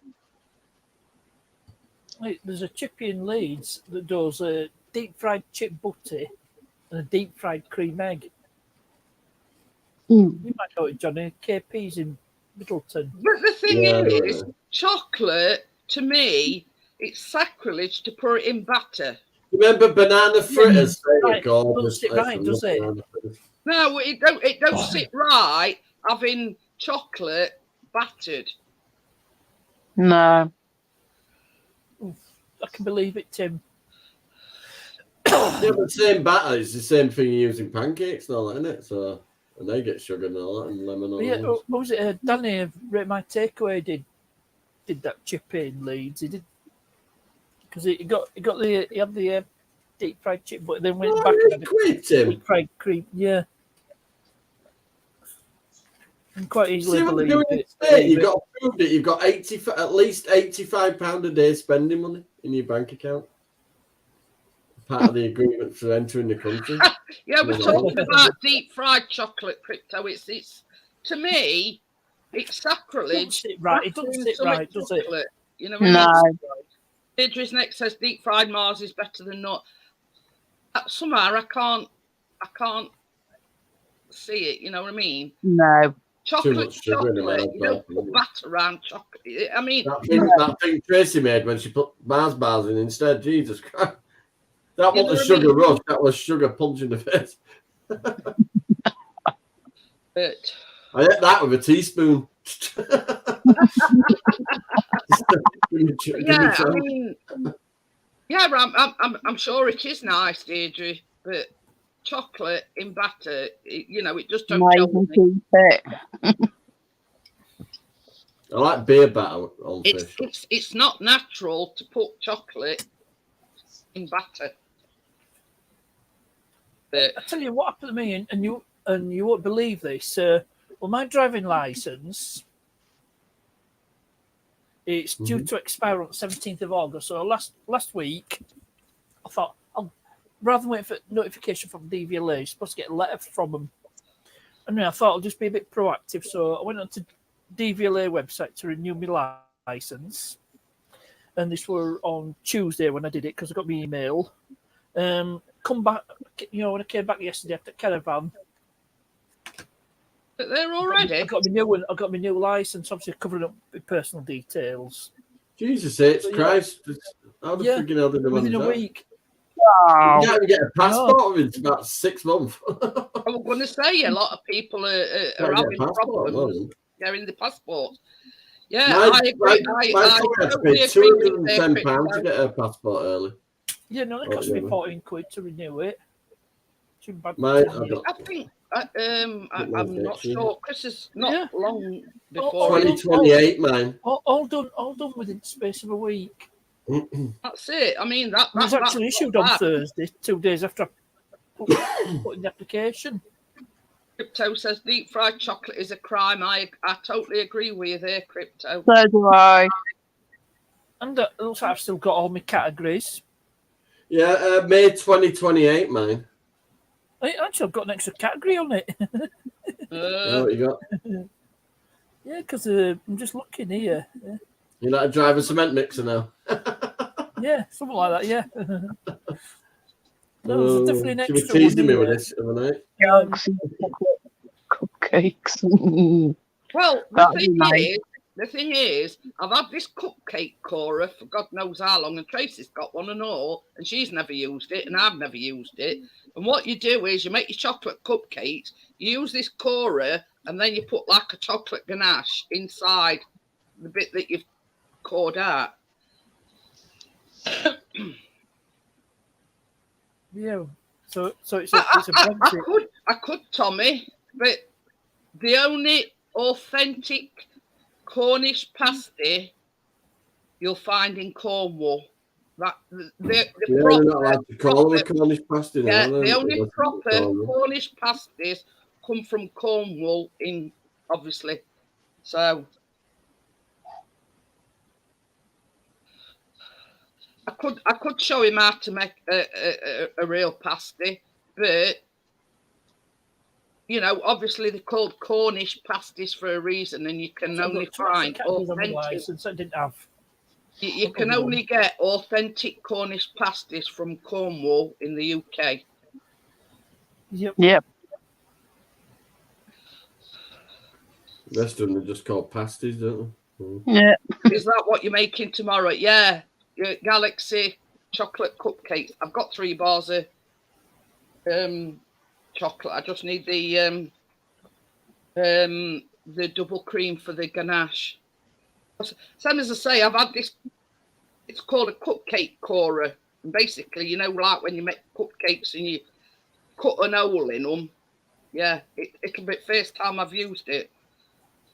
There's a chippy in Leeds that does a deep fried chip butty and a deep fried cream egg. You might know it, Johnny. KP's in Middleton. But the thing is, chocolate, to me, it's sacrilege to put it in batter. Remember banana fritters? Right. Doesn't sit right, does it? No, it don't sit right having chocolate battered. No. I can believe it, Tim. Yeah, but same batter. It's the same thing you use in pancakes and all that, isn't it? So, and they get sugar and all that, and lemon. But yeah, what was it? Danny of Rate My Takeaway did that chip in Leeds. He did because he had the deep fried chip, but then went back and had deep fried cream. Yeah, and quite easily believe it. You've got to prove it. You've got at least £85 a day spending money in your bank account. Part of the agreement for entering the country. Yeah, we're talking about deep fried chocolate, Crypto. It's to me, it's sacrilege. It doesn't sit right, does it? You know, No. Deirdre's next says deep fried Mars is better than not. Somehow I can't see it. You know what I mean? No. Chocolate, chocolate. You don't put batter around chocolate. I mean, that thing Tracy made when she put Mars bars in instead. Jesus Christ. That wasn't a sugar rush. That was sugar punch in the face. But I ate that with a teaspoon. I'm sure it is nice, Deirdre. But chocolate in batter, it just don't show me. I like beer batter on fish. It's not natural to put chocolate in batter. But I tell you what happened to me, and you won't believe this. Well, my driving license, it's due to expire on the 17th of August. So last week, I thought, rather than wait for notification from DVLA, you're supposed to get a letter from them. And then I thought I'll just be a bit proactive. So I went on to DVLA website to renew my license. And this were on Tuesday when I did it because I got my email. Come back, when I came back yesterday after caravan. But they're already. I got my new one. I got my new license, obviously covering up my personal details. Jesus H. Christ! How the freaking hell did they within a week? You can't even get a passport within about 6 months. I was going to say a lot of people are having problems getting the passport. Yeah, I agree. I paid £210 to get a passport early. Yeah, no, it cost me £14 to renew it. I think I'm not sure. Chris is not long before. 2028, mine. All done within the space of a week. That's it. I mean, that was actually issued on Thursday, 2 days after I put in the application. Crypto says deep fried chocolate is a crime. I totally agree with you there, Crypto. So do I. And it looks like I've still got all my categories. Yeah, May 2028, mine. Actually, I've got an extra category on it. What you got? Yeah, because I'm just looking here. Yeah. You like to drive a cement mixer now? Yeah, something like that, yeah. There's definitely an extra one. She was teasing me with this the other night. Cupcakes. Well, the thing is, I've had this cupcake Cora for God knows how long, and Tracy's got one and all, and she's never used it, and I've never used it. And what you do is you make your chocolate cupcakes, you use this Cora, and then you put like a chocolate ganache inside the bit that you've cored out. Yeah. So it's I could, Tommy, but the only authentic Cornish pasty you'll find in Cornwall. The Cornish pasty. Yeah, the only proper Cornish pasties come from Cornwall, obviously. So I could show him how to make a real pasty, but obviously they're called Cornish pasties for a reason, and you can only find authentic. I didn't have. You can only get authentic Cornish pasties from Cornwall in the UK. Yep. The rest of them are just called pasties, don't they? Yeah. Is that what you're making tomorrow? Yeah. Galaxy chocolate cupcakes. I've got 3 bars of chocolate. I just need the double cream for the ganache. Same as I say, I've had this. It's called a cupcake corer. And basically, you know, like when you make cupcakes and you cut an hole in them. Yeah, it'll be the first time I've used it.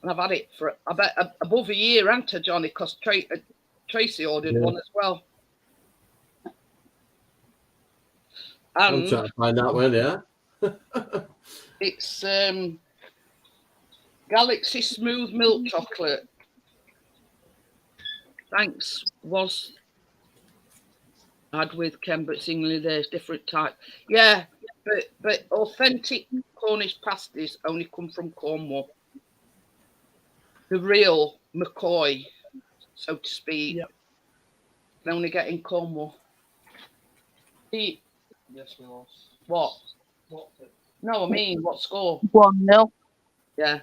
And I've had it for, I bet, above a year, hasn't it, Johnny? Because Tracy ordered one as well. I'm And trying to find that one, yeah. it's Galaxy Smooth Milk Chocolate. Thanks, was had with Ken, but singly there's different type. Yeah, but authentic Cornish pasties only come from Cornwall. The real McCoy, so to speak, can only get in Cornwall. Yes, we lost. What? No, I mean, what score? 1-0. Yeah.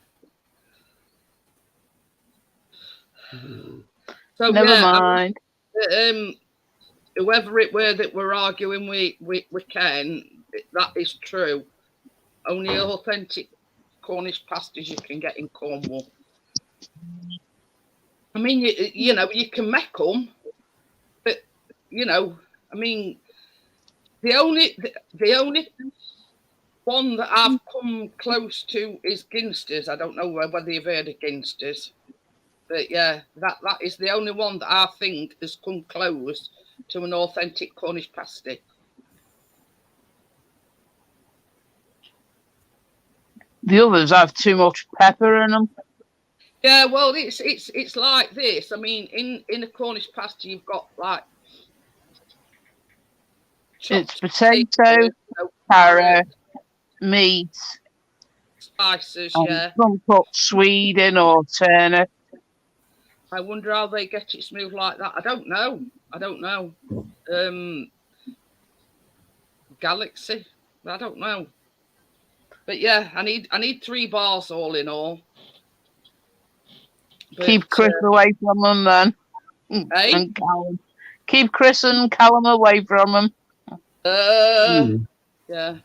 So Never mind. Whoever it were that we're arguing with Ken, that is true. Only authentic Cornish pasties you can get in Cornwall. I mean, you know, you can make them, but you know, I mean, the only one that I've come close to is Ginsters. I don't know whether you've heard of Ginsters, but yeah, that is the only one that I think has come close to an authentic Cornish pasty. The others have too much pepper in them. Yeah, well, it's like this. I mean, in a Cornish pasty, you've got like It's potato, carrot, meat, spices, and yeah. some put swede in or turnip. I wonder how they get it smooth like that. I don't know. Galaxy, I don't know. But yeah, I need 3 bars all in all. But, Keep Chris away from them then. Hey? And Callum. Keep Chris and Callum away from them. Yeah.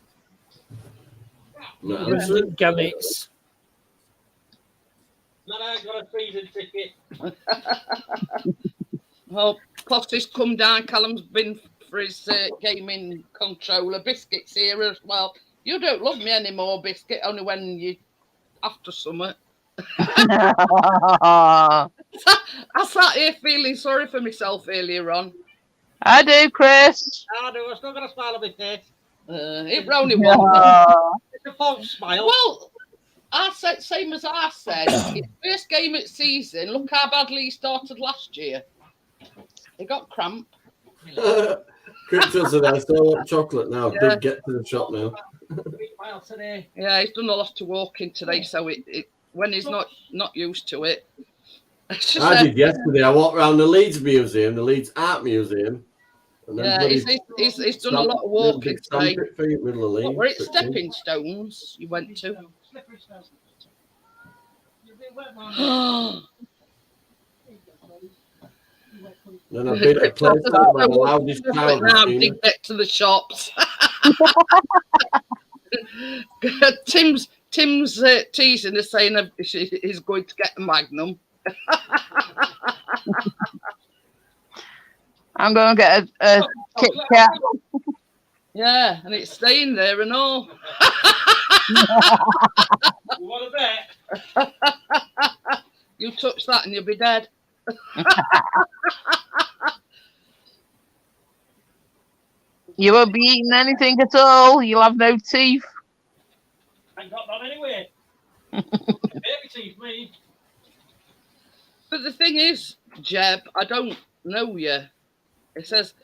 Gametes. I got a freezing ticket. Well, Clossy's come down. Callum's been for his gaming controller. Biscuit's here as well. You don't love me anymore, Biscuit, only when you after summer. I sat here feeling sorry for myself earlier on. I do, Chris. I do. I'm still got a smile on my face. It only one. It's a false smile. Well, I said, same as I said, his first game at season, look how badly he started last year. He got cramp. Cryptos are there, still want chocolate now. Yeah. Did get to the shop now. Yeah, he's done a lot of walking today, so it when he's not used to it. I did yesterday. I walked around the Leeds Museum, the Leeds Art Museum. And Yeah, he's done a lot of walking today. What were it, Stepping Stones you went to? Then I've been at a place with the loudest crowd. Now dig get to the shops. Tim's teasing us saying he's going to get a Magnum. I'm going to get a Kit Kat. Yeah, and it's staying there and all. You want a bet? You touch that and you'll be dead. You won't be eating anything at all. You'll have no teeth. I ain't got none anyway. Baby teeth, me. But the thing is, Jeb, I don't know you. It says,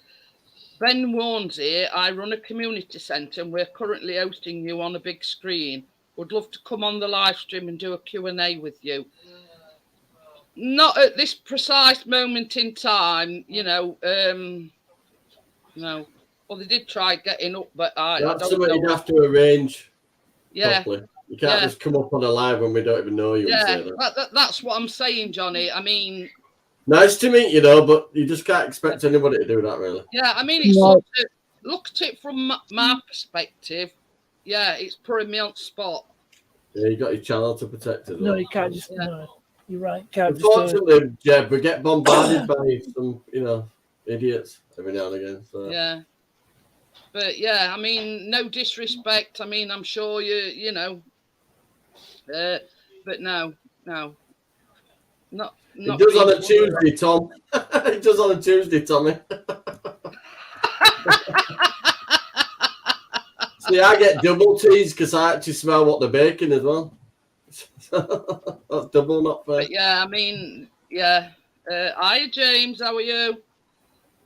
Ben Warnes here. I run a community centre and we're currently hosting you on a big screen. Would love to come on the live stream and do a Q&A with you. Not at this precise moment in time, you know. No. Well, they did try getting up, but I That's don't something know. you'd have to arrange. Yeah. Properly. You can't just come up on a live when we don't even know you. Yeah, And say that. that's what I'm saying, Johnny. I mean, Nice to meet you, though, but you just can't expect anybody to do that, really. Yeah, I mean, it's No. sort of, look at it from my perspective. Yeah, it's putting me on the spot. Yeah, you got your channel to protect as No, well. you can't just. Yeah. No, you're right. Can't just. Unfortunately, Jeb, we get bombarded by some, idiots every now and again. So. Yeah. But yeah, I mean, no disrespect. I mean, I'm sure you know. But no. Not It does on a people. Tuesday, Tom. It does on a Tuesday, Tommy. See, I get double teas because I actually smell what they're baking as well. That's double, not fair. But yeah, I mean, yeah. Hi, James. How are you?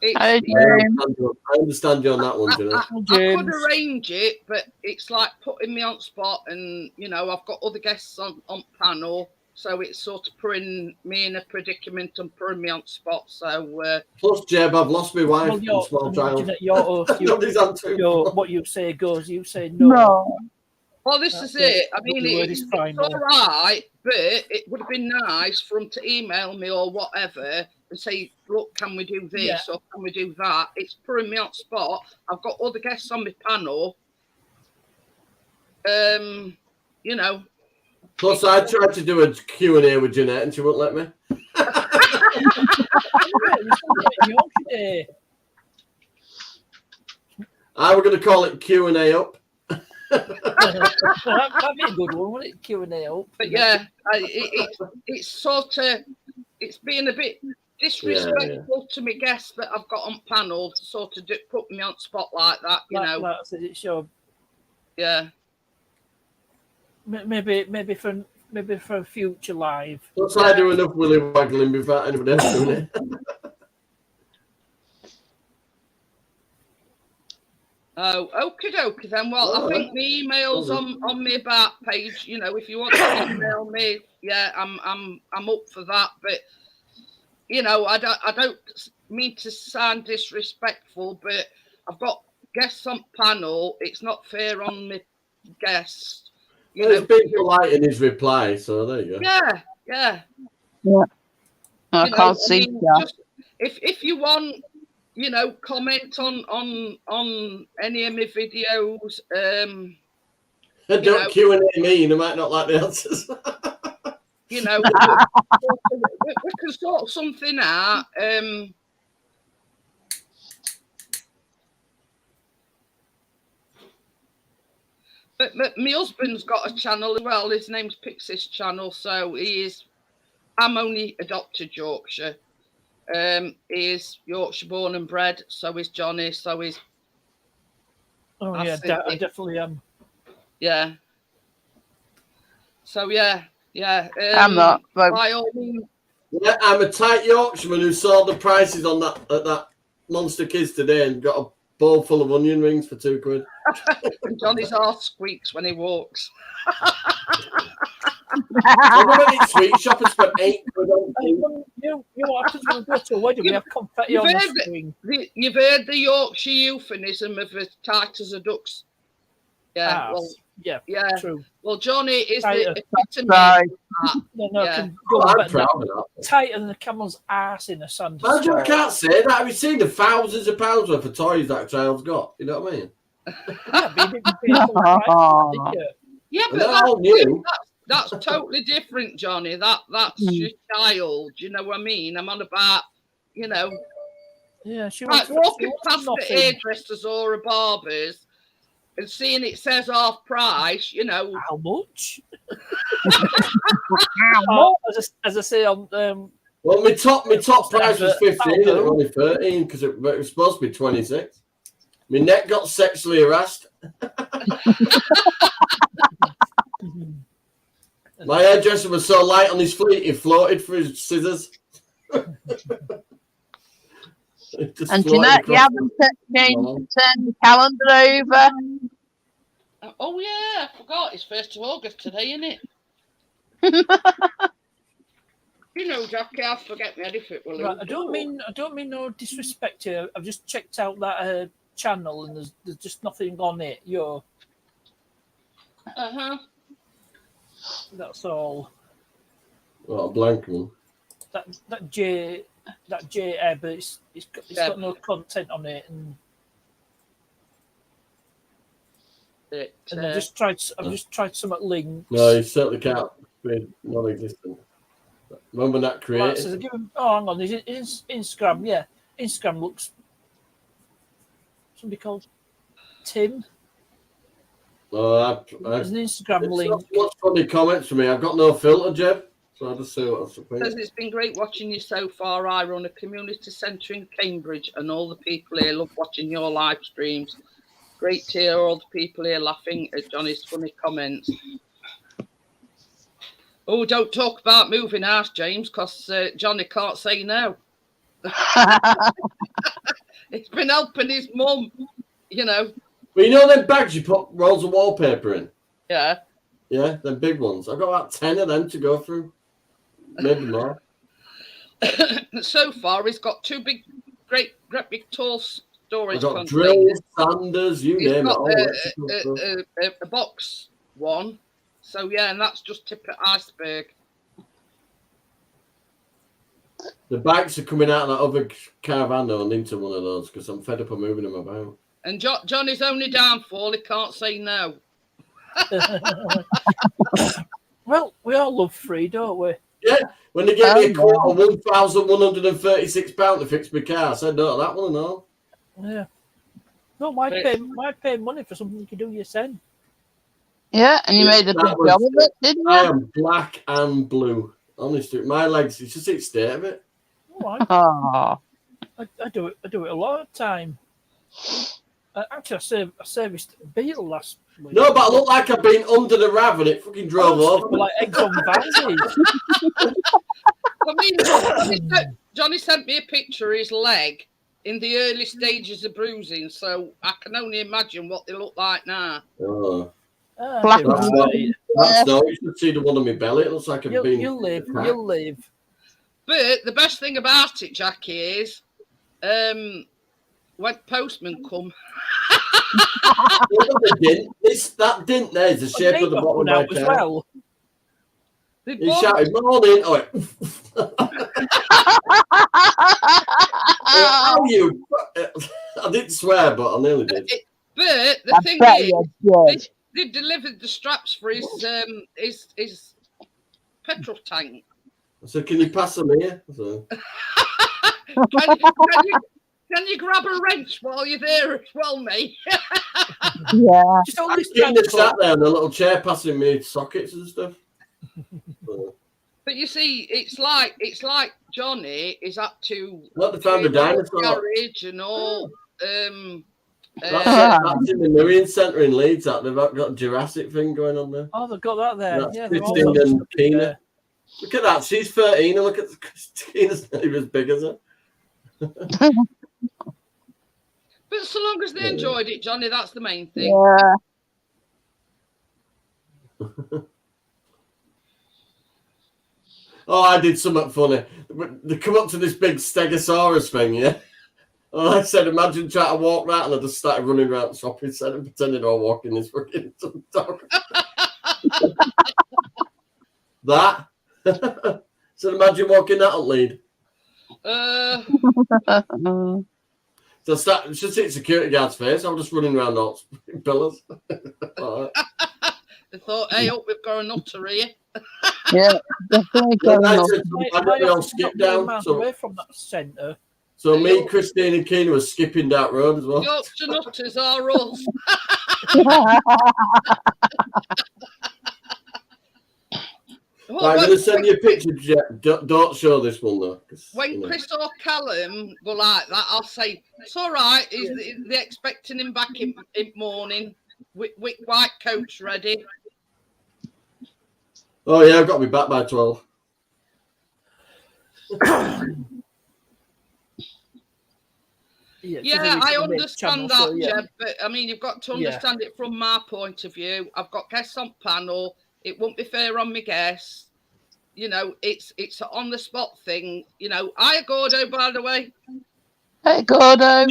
Hi, I James. understand you on that one, Jenna. I could arrange it, but it's like putting me on spot, and I've got other guests on panel, so it's sort of putting me in a predicament and putting me on spot. So Plus, Jeb, I've lost my wife and Well, small child. your Nobody's on to what you say goes. You say no. No. well, this That's is it. I The mean, word is it's final. all right, but it would have been nice for them to email me or whatever and say, look, can we do this Yeah. or can we do that? It's putting me on spot. I've got other guests on my panel. Plus, I tried to do a Q&A with Jeanette and she wouldn't let me. I were going to call it Q&A up. That'd be a good one, wouldn't it? Q&A up. But yeah, it's sort of, it's being a bit disrespectful to my guests that I've got on panel to sort of put me on spot like that, you know. Like I said, it's your Yeah. maybe for a future live. Plus, I do enough willy waggling without anybody else doing it. Oh, okie dokie then. Well, I think the email's on my about page. If you want to email me, yeah, I'm up for that. But I don't mean to sound disrespectful, but I've got guests on panel. It's not fair on my guests. He's been polite in his reply, so there you go. Yeah. I can't see that. Just, if you want, comment on any of my videos. Don't Q&A me, you might not like the answers. We can sort something out. But my husband's got a channel as well. His name's Pixie's channel, so I'm only adopted Yorkshire. He is Yorkshire born and bred, so is Johnny, so is... Oh, yeah, I definitely am. Yeah. So, yeah. I'm not. But By all means... Yeah, I'm a tight Yorkshireman who saw the prices on that Monster Kids today and got a bowl full of onion rings for £2. And Johnny's heart squeaks when he walks. I went to sweet shop and spent £8 on food. You what happens when we go to a wedding? We have confetti on the string. You've heard the Yorkshire euphemism of as tight as a duck's. Yeah, well, yeah, true. Well, Johnny is the epitome. Right. Yeah. I'm proud of that. Tighter than a camel's ass in a sand. Imagine I can't say that. Have you seen the thousands of pounds worth of toys that child's got? You know what I mean? Yeah, but you didn't pay full price, did you? Yeah, but They're all new. that's totally different, Johnny. That's your child. You know what I mean? I'm on about, Yeah, she like was walking past the hairdressers or a barber's and seeing it says half price, How much? How as I say on Well, my top price was 15 and it was only 13 because it was supposed to be 26. My neck got sexually harassed. My hairdresser was so light on his feet, he floated for his scissors. And Jeanette, you haven't turned the calendar over. Oh yeah, I forgot. It's 1st of August today, isn't it? Jackie, I forget me if it will. Right, I don't mean no disrespect here. I've just checked out that channel and there's just nothing on it. Uh-huh. That's all. Well, a blank one. That J that J but it's got no content on it, and I've just tried some at links. No, you certainly can't be non-existent. Remember that created? Right, so give him, hang on, is Instagram? Yeah, Instagram looks. Somebody called Tim. Oh, There's an Instagram link. Not much funny comments from me. I've got no filter, Jeb. So I'll just say what I suppose. Says it's been great watching you so far. I run a community centre in Cambridge, and all the people here love watching your live streams. Great to hear all the people here laughing at Johnny's funny comments. Oh, don't talk about moving house, James, because Johnny can't say no. He's been helping his mum, you know. But you know them bags you put rolls of wallpaper in? Yeah. Yeah, them big ones. I've got about 10 of them to go through. Maybe more. So far, he's got two great big tall storage I've got containers. drills, sanders, you He's name got it. a box one. So, yeah, and that's just tip of iceberg. The bags are coming out of that other caravan though and into one of those because I'm fed up of moving them about. And Johnny's only downfall, he can't say no. Well, we all love free, don't we? Yeah, when they gave me a quote of £1,136 to fix my car, I said no to that one and all. Yeah. No, why pay money for something you can do yourself? Yeah, and you made a good job of it, didn't you? I am black and blue. Honestly, my legs, it's just the state of it. Oh, I do it a lot of time. Actually, I serviced a Beetle last week. No, but I look like I've been under the RAV and it fucking drove off. Like eggs on vantage. I mean, Johnny sent me a picture of his leg in the early stages of bruising, so I can only imagine what they look like now. Oh. Black That's no, you should see the one on my belly. It looks like I've been. You'll live. But the best thing about it, Jackie, is when postmen come. That dint there is the shape of the bottom of my as well. He shouted, "Morning!" Oh, how you? I didn't swear, but I nearly did. But the thing is, they delivered the straps for his petrol tank. So can you pass them here? So. Can you grab a wrench while you're there as well, mate? Yeah. I've seen them sat there in a little chair passing me sockets and stuff. But you see, it's like Johnny is up to Not the found a dinosaur garage and all. That's in the Marine Centre in Leeds. That they've got a Jurassic thing going on there. Oh, they've got that there. That's yeah, Christine and Keena. Look at that. She's 13 and look at Christina's not even as big as her. But so long as they enjoyed it, Johnny, that's the main thing. Yeah. Oh, I did something funny. They come up to this big Stegosaurus thing, yeah? And I said, imagine trying to walk that, and I just started running around the shopping centre and pretending I was walking this fucking dog. That? So imagine walking that on lead. So it's just hit security guard's face. I'm just running around all pillars. They thought, hey, hope we've got a nutter here. Yeah, definitely. We all skipped down. So, away from that centre. So me, Christine, and Keena were skipping that road as well. Yorkshire nutters are us. I'm going to send you a picture, Jet. Don't show this one, though. When Chris or Callum go like that, I'll say, it's all right. They're expecting him back in morning with white coats ready. Oh, yeah, I've got to be back by 12. Yeah, I understand that, Jeb, but I mean, you've got to understand it from my point of view. I've got guests on panel. It won't be fair on my guests. You know, it's an on the spot thing. You know, hi Gordo, by the way. Hey Gordo.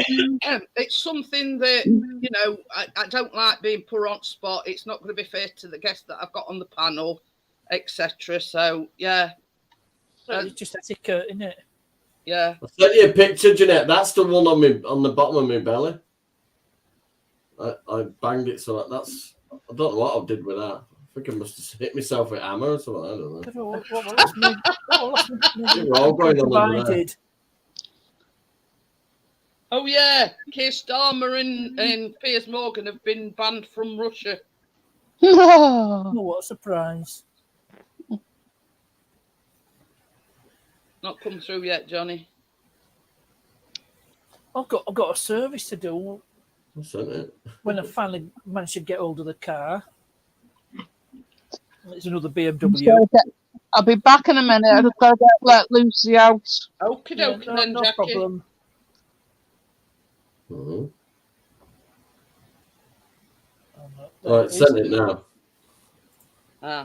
It's something that, you know, I don't like being put on spot. It's not going to be fair to the guests that I've got on the panel, etc. So yeah. It's just etiquette, isn't it? Yeah. I sent you a picture, Jeanette. That's the one on the bottom of my belly. I banged it so that's. I don't know what I did with that. I think I must have hit myself with hammer or something. I don't know. We're all going on under there. Oh yeah, Keir Starmer and Piers Morgan have been banned from Russia. Oh, what a surprise! Not come through yet, Johnny. I've got a service to do I sent it. when I finally managed to get hold of the car. It's another BMW. I'll be back in a minute. I just got to let Lucy out. Okie dokie then, no Jackie. problem. Mm-hmm. Right, send it now.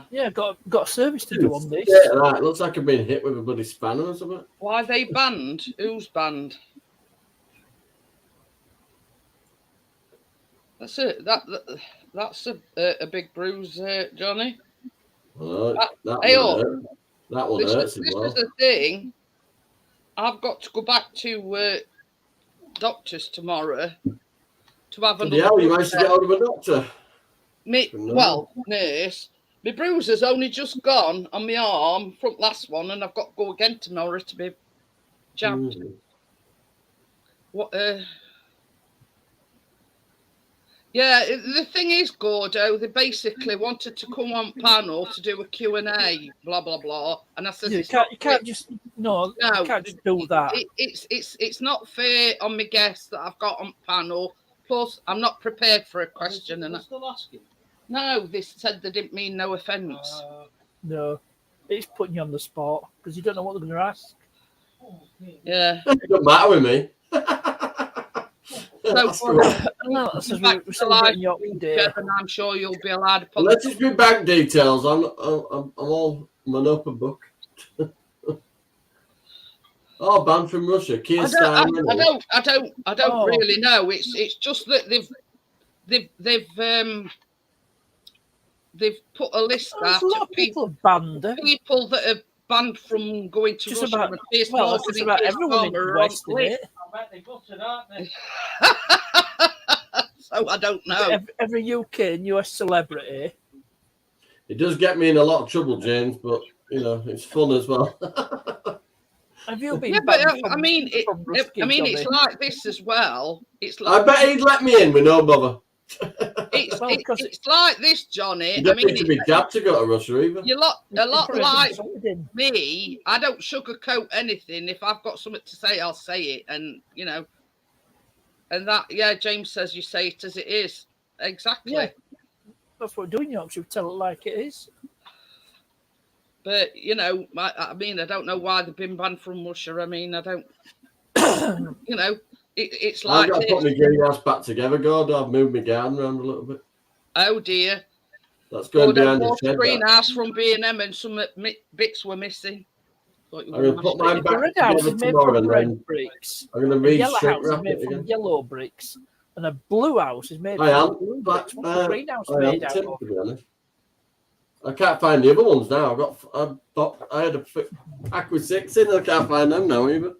Yeah, got a service to do on this. Yeah, right. Looks like I've been hit with a bloody spanner or something. Why are they banned? Who's banned? That's it. That's a big bruise, Johnny. That one This hurts as well. is the thing. I've got to go back to doctors tomorrow to have another. Yeah, you managed to get hold of a doctor. Nurse. My bruise has only just gone on my arm, front last one, and I've got to go again tomorrow to be jabbed. What? Yeah, the thing is, Gordo, they basically wanted to come on panel to do a Q&A, blah, blah, blah. And I said, you can't just do that. It's not fair on my guests that I've got on panel. Plus, I'm not prepared for a question. And still asking? No, they said they didn't mean no offence. No, it's putting you on the spot because you don't know what they're going to ask. Yeah. It doesn't matter with me. So, and I'm sure you'll be allowed to. Let's just be bank details. I'm all Monopa book. Oh, banned from Russia. Keir Starmer. I don't really know. It's just that they've put a list out of people banned. People that are banned from going to just Russia. It's just about everyone in the West, isn't it? I bet they gutted, aren't they? So I don't know. Every UK and US celebrity. It does get me in a lot of trouble, James, but you know it's fun as well. Have you been? Yeah, but it's like this as well. It's like, I bet he'd let me in with no bother. It's like this, Johnny. You don't need to be jabbed to go to Russia either. You're a lot like me. I don't sugarcoat anything. If I've got something to say, I'll say it, and you know. And that, James says you say it as it is. Exactly. Yeah. That's what we're doing, Yorkshire. We tell it like it is. But, you know, I don't know why they've been banned from Russia. I mean, I don't, you know, it's like I've got to put my greenhouse back together, God. I've moved my garden around a little bit. Oh, dear. That's going behind the shed. Greenhouse from B&M and some bits were missing. I'm going to put mine back together tomorrow and then bricks. I'm going to read yellow straight house is made from yellow bricks and a blue house is made from blue bricks. What's the greenhouse made out of? To be honest. I can't find the other ones now. I had a pack with 6 in. I can't find them now either.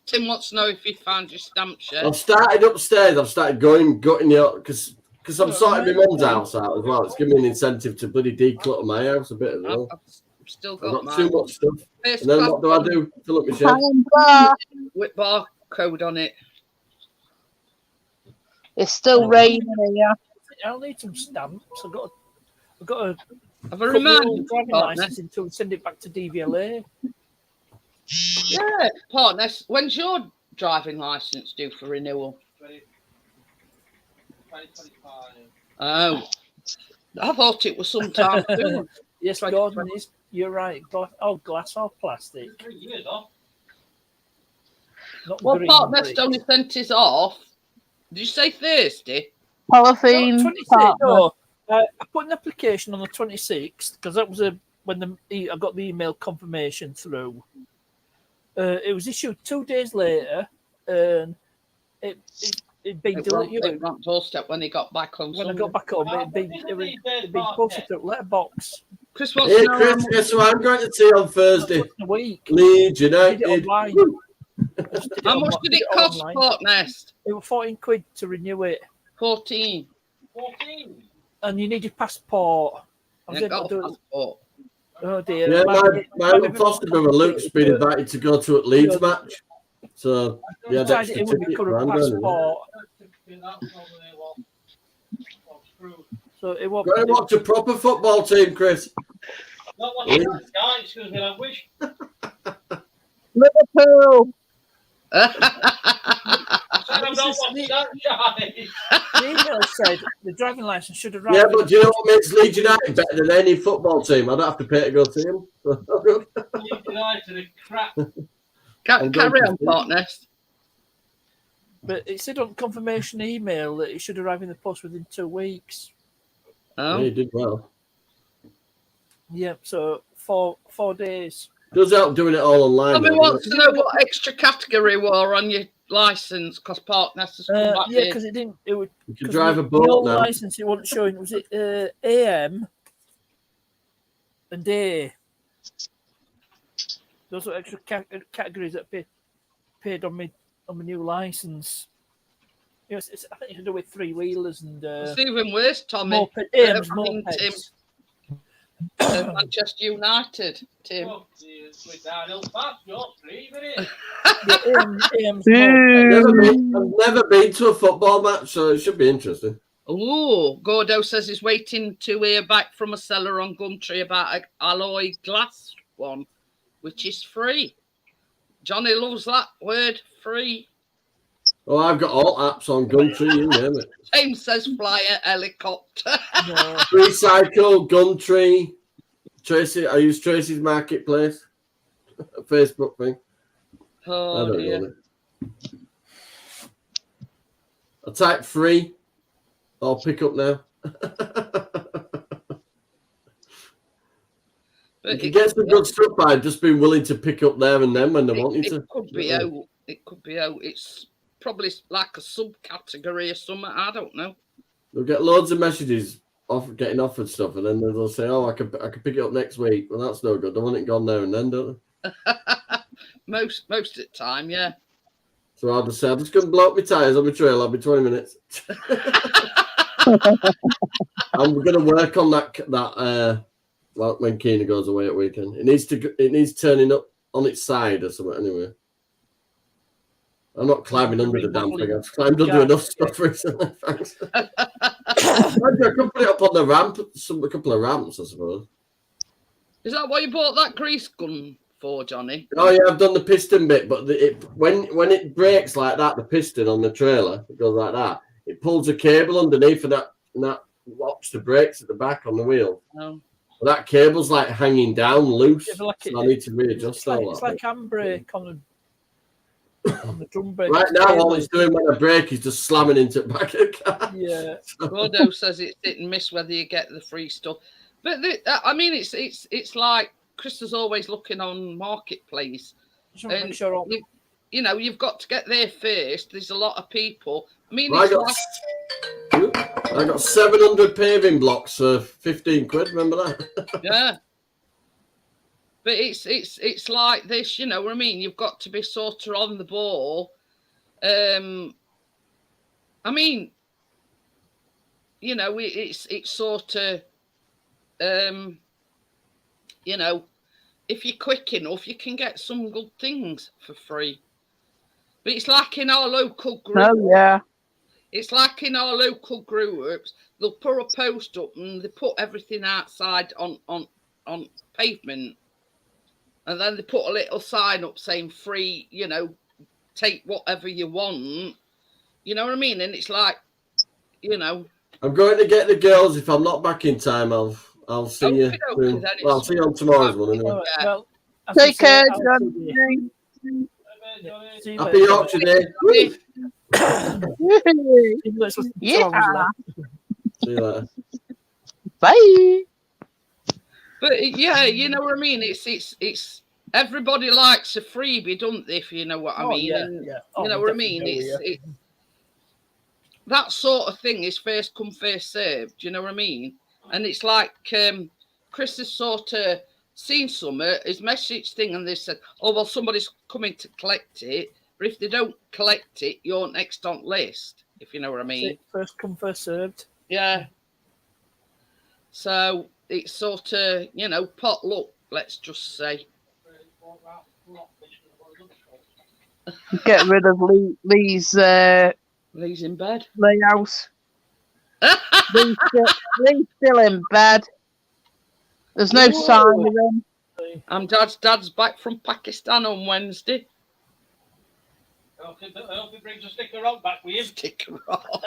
Tim wants to know if he found your stamp shed. I've started upstairs. I've started gutting the because I'm sorting my mum's house out as well. It's giving me an incentive to bloody declutter my house a bit as well. I've still got too much stuff. And then what do I do? Fill up my shed. With barcode on it. It's still raining here. I'll need some stamps. I've got to have a reminder driving license until we send it back to DVLA. Yeah, partner. When's your driving license due for renewal? 2025. Oh, I thought it was sometime soon. Yes, Gordon, you're right. Glass or plastic. 3 years off. Well, partner only sent his off. Did you say Thursday? Polythene. No, I put an application on the 26th because that was when I got the email confirmation through. It was issued 2 days later, and it'd been delivered. Doorstep when he got back home. When I got back home, it'd been posted to letterbox. Chris wants Hey, to know how Chris, much- guess who I'm going to see on Thursday? A week. Leeds Did it United. online. how much did it cost, Port Nest? It was 14 quid to renew it. 14. 14. And you need your passport. I was Ain't able got to a do it. passport. Oh dear. Yeah, Might my be little foster brother Luke's been invited to go to a Leeds match. So, yeah, tried that's it the in with my ticket. current passport. So it won't Go and watch a proper football team, Chris. Not watching that Sky, excuse me language. Liverpool. Said I'm not watching that Sky. The email said the driving license should arrive. Yeah, but do you know what makes Leeds United better than any football team? I don't have to pay to go see them. Leeds United are crap. Carry on, Port Nest. But it said on confirmation email that it should arrive in the post within 2 weeks. Yeah, Oh, he did well. Yep, so 4 days. Does help doing it all online. somebody though, wants doesn't to know what extra category were on your license because Port Nest has come back Yeah, here. because it didn't. It would. it? You can 'cause drive a the boat old now. license it wasn't showing. Was it AM and day? Those are extra categories that paid on my new license. You know, I think it's to do with 3-wheelers and It's even worse, Tommy. AM's I mean, Tim, mopeds. Manchester United, Tim. Oh, it's with downhill fast, you're dreaming it. AM's mopeds. I've never been to a football match, so it should be interesting. Oh, Gordo says he's waiting to hear back from a seller on Gumtree about an alloy glass one, which is free. Johnny loves that word, free. Oh, I've got all apps on Gumtree, you name it. James says flyer helicopter. No. Recycle, Gumtree, Tracy. I use Tracy's Marketplace, a Facebook thing. I Oh don't dear. know it. I type free. I'll pick up now. You But can get some good stuff by just being willing to pick up there and then when they want you to. it could be out. It could be out. It's probably like a subcategory or something. I don't know. They'll get loads of messages getting offered stuff, and then they'll say, "Oh, I can pick it up next week." Well, that's no good. They want it gone there and then, don't they? Most of the time, yeah. So I'll just say, "I'm just going to blow up my tyres on my trailer. I'll be 20 minutes." And we're going to work on that. Well, when Keena goes away at weekend, it needs turning up on its side or something. Anyway, I'm not climbing under the damn thing. I've climbed under enough stuff recently. Thanks. I could put it up on the ramp, a couple of ramps, I suppose. Is that what you bought that grease gun for, Johnny? Oh yeah, I've done the piston bit, but when it breaks like that, the piston on the trailer, it goes like that. It pulls a cable underneath, and that locks the brakes at the back on the wheel. Oh. Well, that cable's like hanging down loose, Yeah, but so I need to readjust that. It's like handbrake on the drum brake. Right now, all it's doing when I brake is just slamming into the back of the car. Yeah. Gordo says it's hit and miss whether you get the free stuff. But I mean, it's like Chris is always looking on Marketplace. Just want to make sure You've got to get there first. There's a lot of people. I mean, Well, I got 700 paving blocks for 15 quid. Remember that? yeah. But it's like this, you know what I mean? You've got to be sort of on the ball. I mean, you know, it's sort of, you know, if you're quick enough, you can get some good things for free. But it's like in our local group. Oh, yeah. It's like in our local groups, they'll put a post up and they put everything outside on pavement. And then they put a little sign up saying free, you know, take whatever you want. You know what I mean? And it's like, you know. I'm going to get the girls. If I'm not back in time, I'll see you soon. Well, I'll see you on tomorrow's one anyway. Well, Take care, Johnny. Happy Yorkshire Day. Yeah. See you later. Bye. But yeah, you know what I mean? It's everybody likes a freebie, don't they? If you know what I mean. Yeah, and, yeah. you know what I mean? It's that sort of thing is first come, first served. Do you know what I mean? And it's like Chris has sort of seen something, his message thing, and they said, oh, well, somebody's coming to collect it. But if they don't collect it, you're next on list, if you know what I mean. First come, first served. Yeah. So it's sort of, you know, potluck, let's just say. Get rid of Lee's Lee's in bed. Playhouse. Lee's still in bed. There's no sign of him. And Dad's back from Pakistan on Wednesday. I hope he brings a stick of rock back with him. Stick of rock.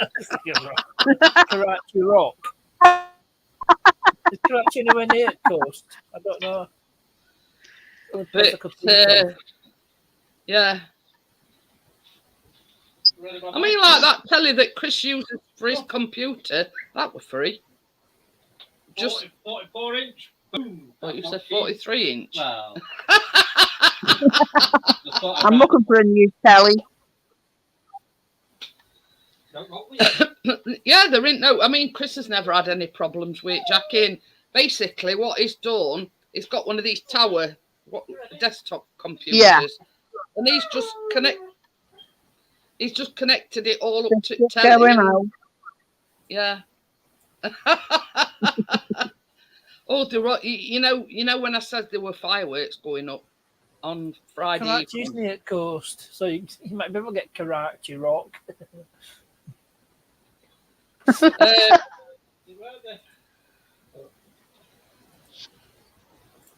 Karachi Rock. Is Karachi anywhere near the coast? I don't know. But, yeah. I mean, like that telly that Chris uses for his computer, that was free. Just 44 inch. Boom. What you said, 43 inch. Well, I'm looking for a new telly. Yeah, there ain't no. I mean, Chris has never had any problems with it, Jackie. And basically, what he's done, he's got one of these tower desktop computers, and he's just connected it all up to telly. Yeah. Oh, you know when I said there were fireworks going up on Friday. Karachi's near the coast, so you might be able to get Karachi Rock.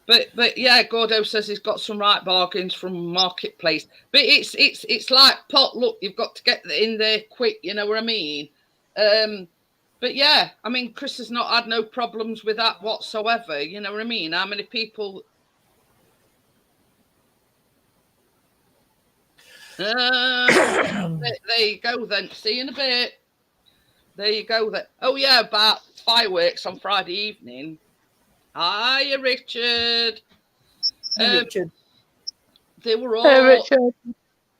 But yeah, Gordo says he's got some right bargains from Marketplace. But it's like potluck. You've got to get in there quick. You know what I mean? But yeah, I mean, Chris has not had no problems with that whatsoever. You know what I mean? How many people? There you go then. See you in a bit. There you go then. Oh yeah, about fireworks on Friday evening. Hiya, Richard. Richard. They were all. Hey, Richard.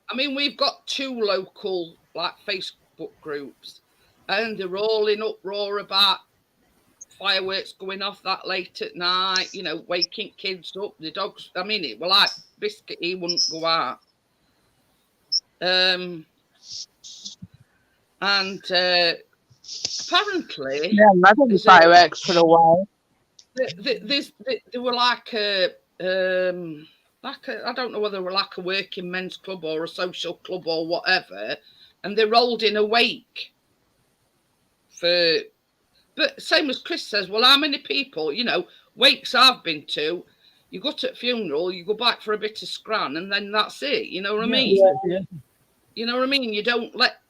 I mean, we've got 2 local like Facebook groups, and they're all in uproar about fireworks going off that late at night. You know, waking kids up. The dogs. I mean, it were like Biscuit. He wouldn't go out. And apparently, Yeah, I've had fireworks for a while. They were like a I don't know whether they were like a working men's club or a social club or whatever, and they rolled in a wake for. But same as Chris says, well, how many people? You know, wakes I've been to. You go to a funeral, you go back for a bit of scran, and then that's it. You know what I mean? Yeah. You know what I mean? You don't let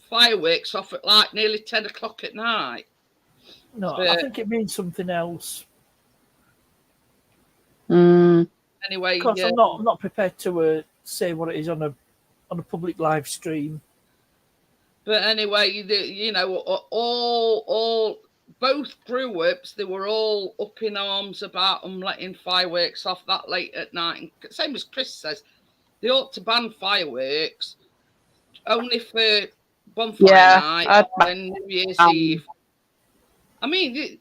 fireworks off at like nearly 10 o'clock at night. No, But I think it means something else. anyway, Because yeah. I'm not prepared to say what it is on a public live stream. But anyway, you know, all both groups, they were all up in arms about them letting fireworks off that late at night. And same as Chris says, they ought to ban fireworks only for bonfire night and New Year's Eve. I mean,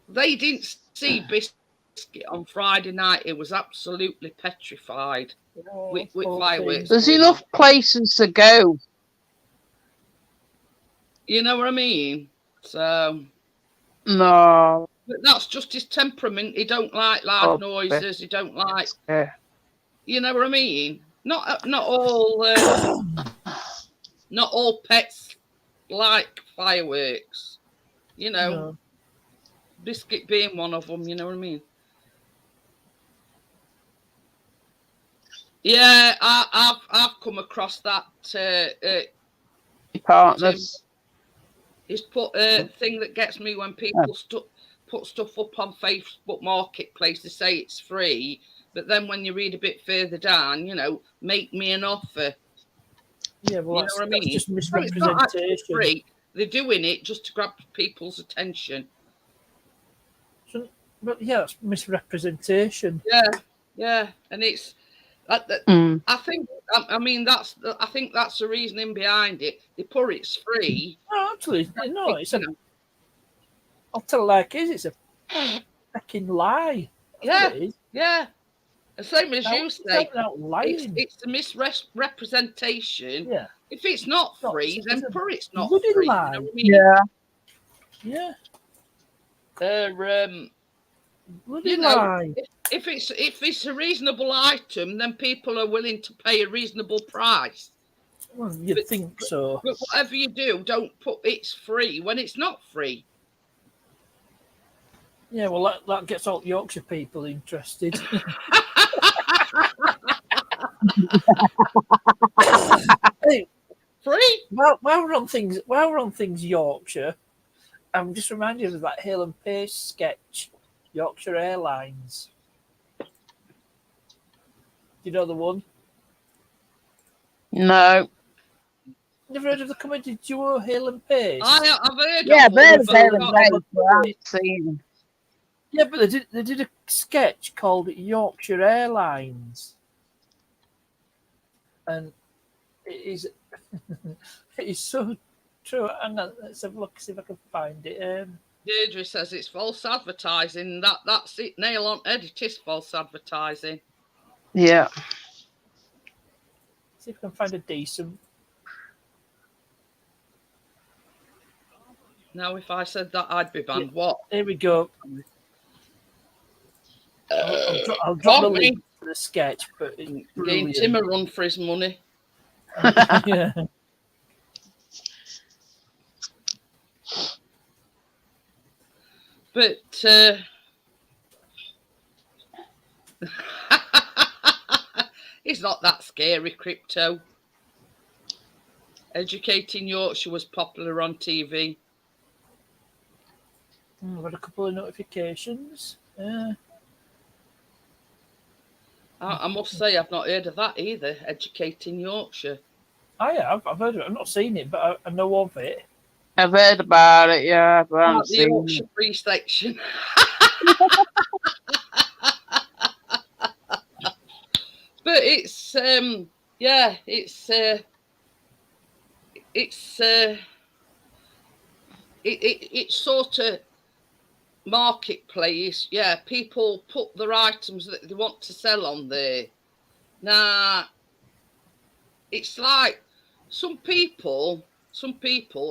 they didn't see Biscuit on Friday night. It was absolutely petrified with fireworks. There's enough places to go. You know what I mean? So No. But that's just his temperament. He don't like loud noises. He don't like. You know what I mean? Not all not all pets like fireworks. You know, Biscuit being one of them. You know what I mean? Yeah, I've come across that. Partners. It's put a thing that gets me when people put stuff up on Facebook Marketplace. They say it's free, but then when you read a bit further down, you know, make me an offer. Yeah, well, you know what I mean? Just misrepresentation. It's not actually free. They're doing it just to grab people's attention. But yeah, it's misrepresentation. Yeah, and it's. I think. I mean, I think that's the reasoning behind it. They put it's free. No, actually, no. It's I'll tell it like it is. It's a fucking lie. That's Yeah. what it is. Yeah. The same as you say. Lying. It's a misrepresentation. Yeah. If it's not Not- free, then it's a put it's not bloody free. lie. You know what I mean? Yeah. Yeah. Bloody You know, lie. if it's a reasonable item, then people are willing to pay a reasonable price. Well, you'd think so. But whatever you do, don't put it's free when it's not free. Yeah, well, that gets all Yorkshire people interested. Hey, Free? while we're on things Yorkshire, I'm just reminded of that Hale and Pace sketch, Yorkshire Airlines. Do you know the one? No. Never heard of the comedy duo Hale and Pace? I've heard Yeah, of they're them, very, but very good. I haven't seen them. Yeah, but they did a sketch called Yorkshire Airlines, and it is it is so true. Hang on, let's have a look, see if I can find it. Deirdre says it's false advertising. That's it. Nail on head. It is false advertising. Yeah. See if I can find a decent. Now, if I said that, I'd be banned. What? Here we go. I'll drop the link to the sketch, but it's Getting brilliant. Tim a run for his money. Yeah. But it's not that scary, Crypto. Educating Yorkshire was popular on TV. I've got a couple of notifications. I must say, I've not heard of that either. Educating Yorkshire. I've heard of it. I've not seen it, but I know of it. I've heard about it, yeah, but I haven't The seen Yorkshire it. Free section. But it's yeah, it's sort of marketplace. Yeah, people put their items that they want to sell on there. Now, it's like some people,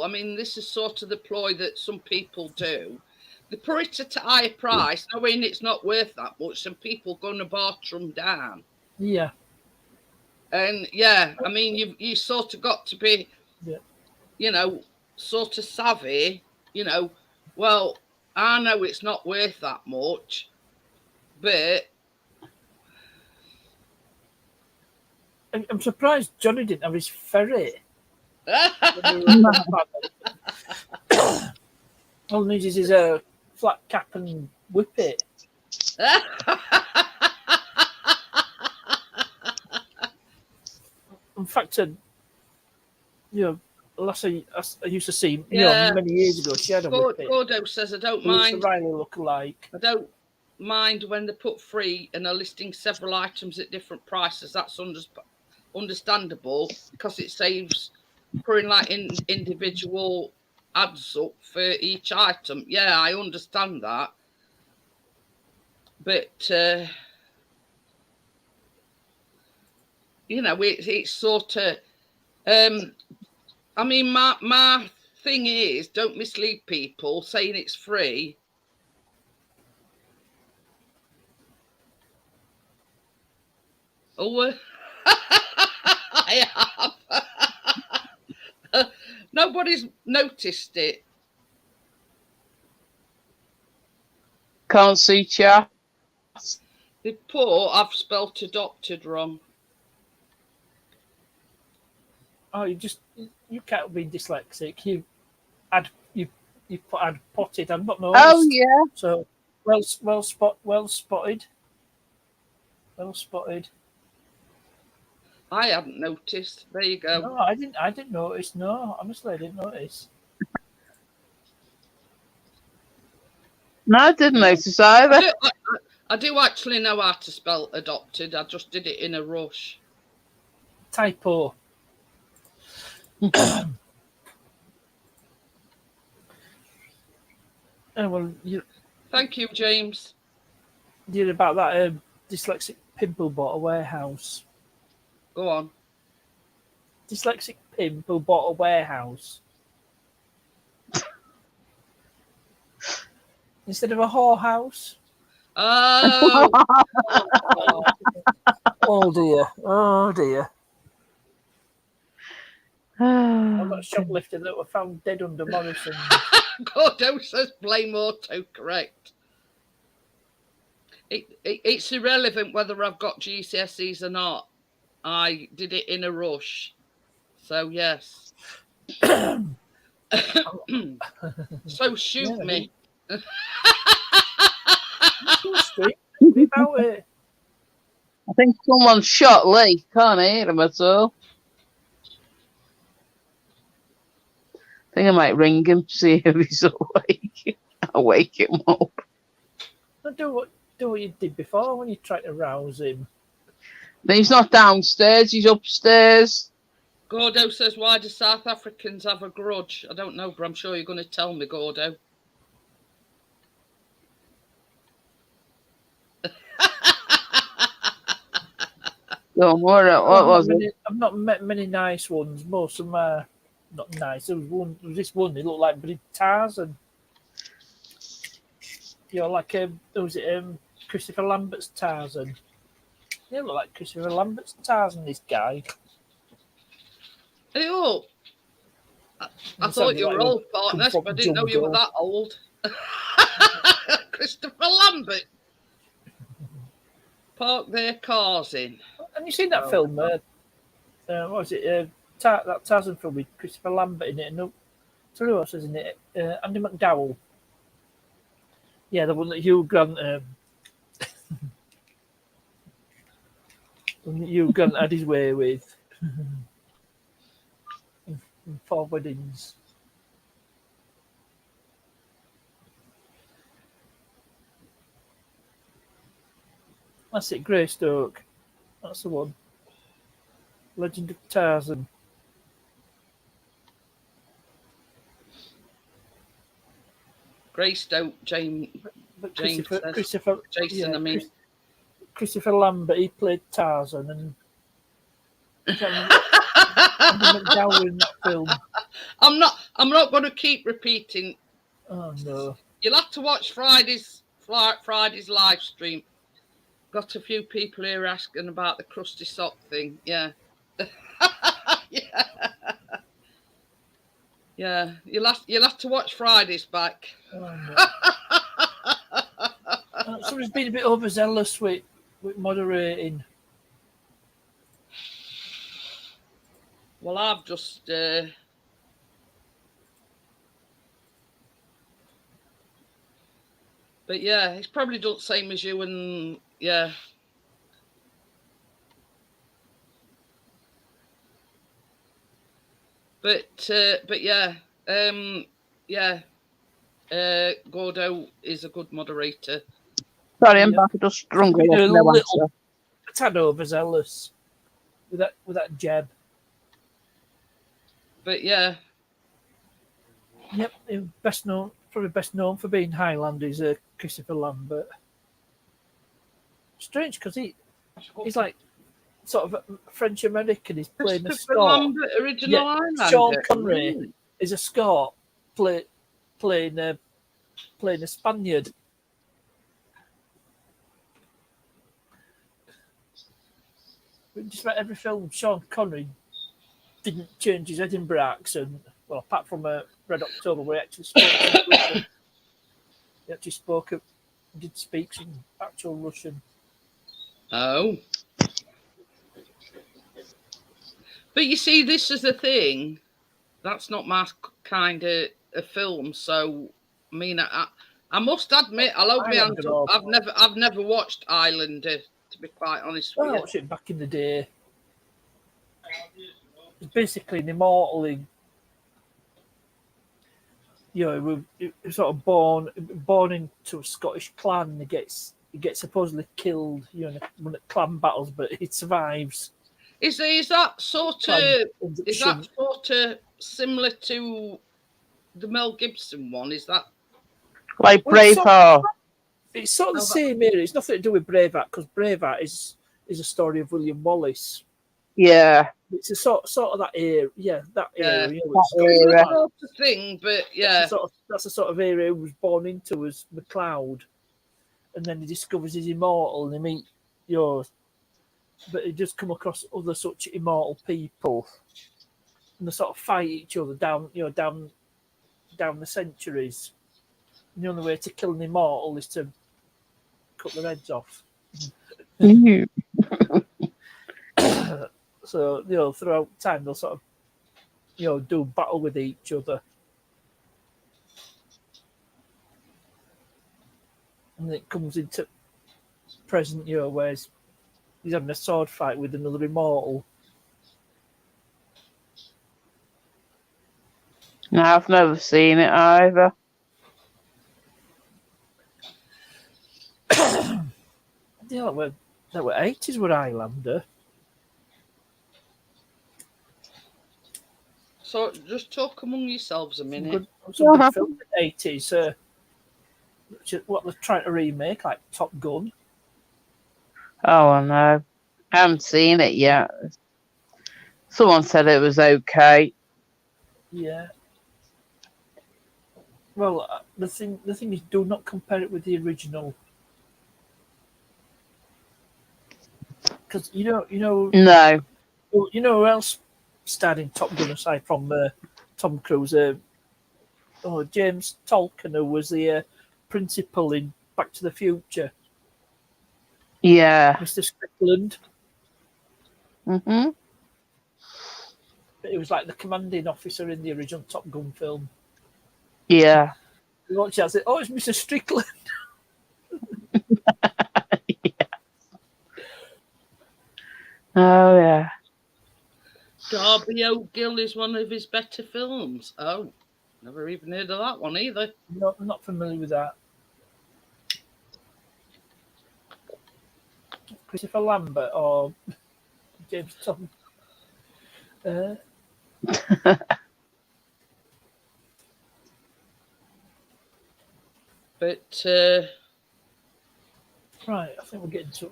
I mean, this is sort of the ploy that some people do. They put it at a higher price, knowing it's not worth that much, and people going to barter them down. Yeah. And yeah, I mean, you sort of got to be, Yeah. you know, sort of savvy, you know. Well, I know it's not worth that much, but I'm surprised Johnny didn't have his ferret. All he needs is his flat cap and whippet. In fact, Lassie, I used to see, many years ago, she had a whippet. Gordo says, I don't It was mind. the Riley look-alike. I don't mind when they put free and are listing several items at different prices. That's understandable because it saves putting like individual ads up for each item. Yeah, I understand that. But you know, it's sort of I mean, my thing is, don't mislead people saying it's free. Oh, I have. Nobody's noticed it. Can't see chat. The poor, I've spelt adopted wrong. Oh, you can't be dyslexic. You put potted. I've not noticed. Oh yeah. So well spotted. Well spotted. I hadn't noticed. There you go. No, I didn't notice. No, honestly, I didn't notice. No, I didn't notice either. I do actually know how to spell adopted. I just did it in a rush. Typo. Well, Thank you, James. You hear about that dyslexic pimp who bought a warehouse? Go on. Dyslexic pimp who bought a warehouse. Instead of a whorehouse. Oh, Oh dear. Oh dear. I got Oh, shoplifted that were found dead under Morrison. Gordo says blame autocorrect. It's irrelevant whether I've got GCSEs or not. I did it in a rush. So, yes. So shoot Yeah, me. About it. I think someone shot Lee. Can't hear him at all. I think I might ring him to see if he's awake. I'll wake him up. Do what you did before when you tried to rouse him. He's not downstairs, he's upstairs. Gordo says, why do South Africans have a grudge? I don't know, but I'm sure you're going to tell me, Gordo. Don't worry, what was it? I've not met many nice ones. Most of them are not nice. There was this one, he looked like Tarzan. You know, like was it Christopher Lambert's Tarzan? Yeah, look like Christopher Lambert's Tarzan. This guy. Hey, oh, I thought you were old, partners, but I didn't know you were that old. Christopher Lambert. Park their cars in. Have you seen that film? What was it? That Tarzan film with Christopher Lambert in it. And so who else is in it? Andy McDowell. Yeah, the one that Hugh Grant. Hugh Grant had his way with. In 4 Weddings. That's it, Greystoke. That's the one. Legend of Tarzan. Greystoke, James Christopher, Jason, yeah, I mean. Christopher Lambert, he played Tarzan, and Andy McDowell in that film. I'm not going to keep repeating. Oh no! You'll have to watch Friday's live stream. Got a few people here asking about the Crusty Sock thing. Yeah. Yeah. Yeah. You'll have to watch Friday's back. Oh, no. Somebody's been a bit overzealous with moderating. Well, I've just but yeah, he's probably done the same as you, and yeah. But yeah, yeah. Gordo is a good moderator. Sorry, I'm back. I just strung A it little tad overzealous with that jab. But yeah. Yep, probably best known for being Highlander is Christopher Lambert. Strange because he's like sort of French American. He's playing a Scot. Lambert, original Highlander. Sean Connery is a Scot playing a Spaniard. Just about every film, Sean Connery didn't change his Edinburgh accent. Well, apart from Red October, where he actually spoke Russian. He actually did speak some actual Russian. Oh. But you see, this is the thing. That's not my kind of a film. So, I mean, I must admit, I'll open my hands up. I've never watched Highlander, to be quite honest with you. I watched it back in the day. It's basically an immortal. He was sort of born into a Scottish clan. He gets supposedly killed, in one of clan battles, but he survives. Is that sort of similar to the Mel Gibson one? Is that like Braveheart? It's sort of the same area. It's nothing to do with Braveheart, because Braveheart is a story of William Wallace. Yeah. It's a sort of that area. Yeah, that area. You know, That it's got era. like- Sort of thing, but yeah. That's the sort of area he was born into as MacLeod. And then he discovers he's immortal and he meet yours. But he just come across other such immortal people. And they sort of fight each other down the centuries. And the only way to kill an immortal is to cut their heads off. Mhm. So, throughout time they'll sort of, do battle with each other. And it comes into present, where he's having a sword fight with another immortal. No, I've never seen it either. Yeah, that were 80s with Highlander. So just talk among yourselves a minute. Some good films in the 80s. What they're trying to remake, like Top Gun. Oh, no. I haven't seen it yet. Someone said it was okay. Yeah. Well, the thing is, do not compare it with the original. Because No. who else starred in Top Gun aside from Tom Cruise? James Tolkien, who was the principal in Back to the Future. Yeah. Mr. Strickland. Mhm. He was like the commanding officer in the original Top Gun film. Yeah. You watch it, I said, it's Mr. Strickland. Oh, yeah. Darby O'Gill is one of his better films. Oh, never even heard of that one either. No, I'm not familiar with that. Christopher Lambert or James Tom. But Right, I think we're getting to.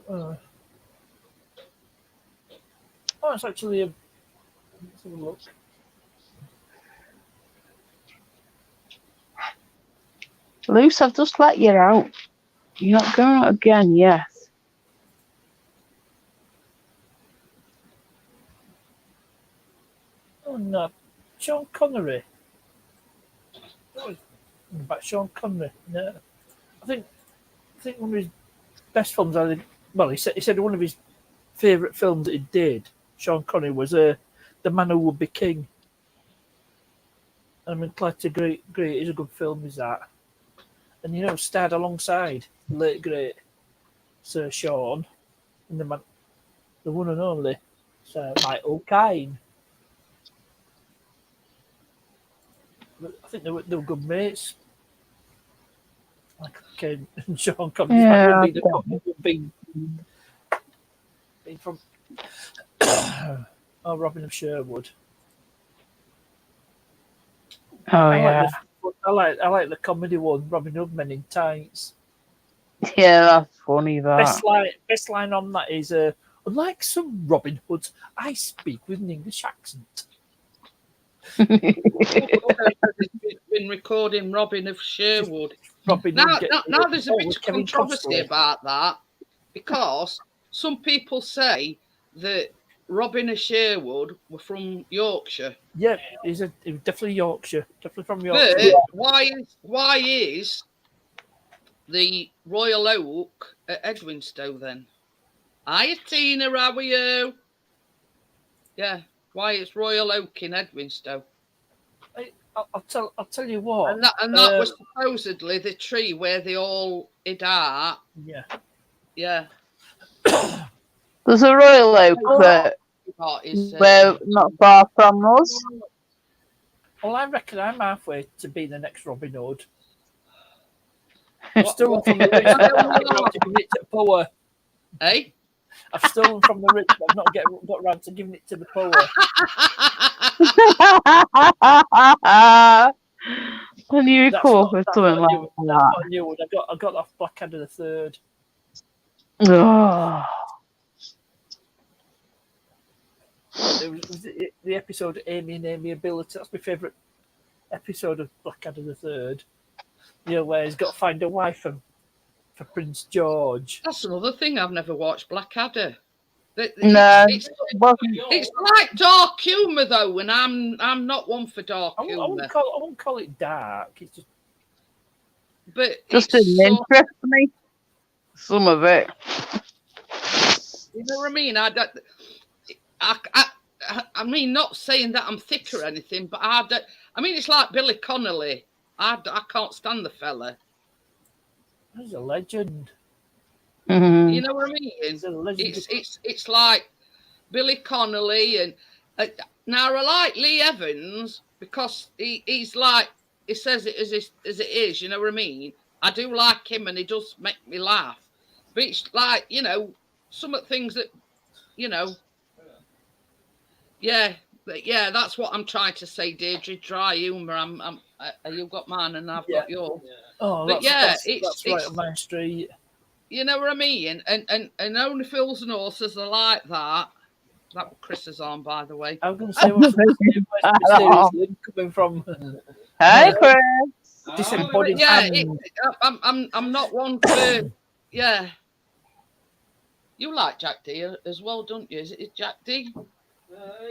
It's actually let's have a look. Luce, I've just let you out. You're not going out again, yes. Oh no, Sean Connery. About Sean Connery. No, I think one of his best films. He said one of his favourite films that he did. Sean Connery was The Man Who Would Be King. I'm inclined to agree. It's a good film, is that? And starred alongside the late great Sir Sean and the one and only Sir Michael Caine. But I think they were good mates. Michael Caine and Sean Connery. Yeah, Being from Robin of Sherwood. Oh, yeah. I like the comedy one, Robin Hood Men in Tights. Yeah, that's funny, that. Best line on that is, unlike some Robin Hoods, I speak with an English accent. been recording Robin of Sherwood. Robin Now Hood there's a bit of controversy about that, because some people say that Robin of Sherwood were from Yorkshire. Yeah, he was definitely Yorkshire, definitely from Yorkshire. But why is the Royal Oak at Edwinstowe then? Hiya, Tina, how are you? Yeah, why it's Royal Oak in Edwinstowe? I'll tell you what. And that was supposedly the tree where they all hid out. Yeah. Yeah. There's a Royal Oak where not far from us. Well, I reckon I'm halfway to be the next Robin Hood. I've stolen from the rich, but I've not to giving it to the poor. Hey? I've stolen from the rich, but I've not got around to giving it to the poor. I knew you That's come not, up with that's something not like new. That's that. not a new one. I got that Blackadder the Third. Oh. It was the episode Amy and Amiability. That's my favourite episode of Blackadder the Third. You know, where he's got to find a wife for Prince George. That's another thing. I've never watched Blackadder. No, It's wasn't. it's like dark humour though, and I'm not one for dark I humour. won't call it dark. It's But Just it's didn't interest me. Some of it. you know what I mean. I mean, not saying that I'm thick or anything, but I mean, it's like Billy Connolly. I can't stand the fella. he's a legend. Mhm. You know what I mean? He's a legend. It's like Billy Connolly, and now I like Lee Evans because he's like he says it as it is. You know what I mean? I do like him, and he does make me laugh. But it's like, you know, some of the things that, you know, yeah, that's what I'm trying to say, Deirdre. Dry humour. You've got mine, and I've got yours. Oh, But that's it's right on my street. You know what I mean? And Only Fools and Horses are like that. That what Chris is on, by the way. I was going to say, what's the mysterious link coming from? Hey, Chris. Disembodied Yeah, hand. I'm not one for yeah. You like Jack D as well, don't you? Is it Jack D?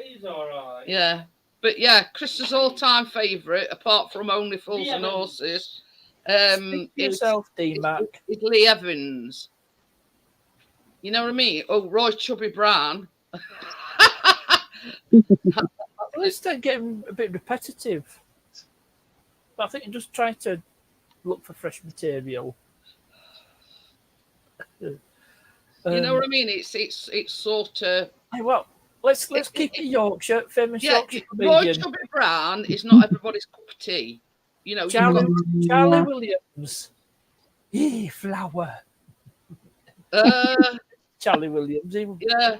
He's all right. Yeah, but yeah, Chris's all-time favourite, apart from Only Fools and Horses, Speak for yourself, D-Mac. is Lee Evans. You know what I mean? Oh, Roy Chubby Brown. Let's start getting a bit repetitive. But I think you're just trying to look for fresh material. You know what I mean? It's sort of. Hey, well, let's keep it Yorkshire, famous Yeah, Yorkshire Roy comedian. Chubby Brown is not everybody's cup of tea. You know, Charlie Williams. Hey, flower. Charlie Williams. Yeah,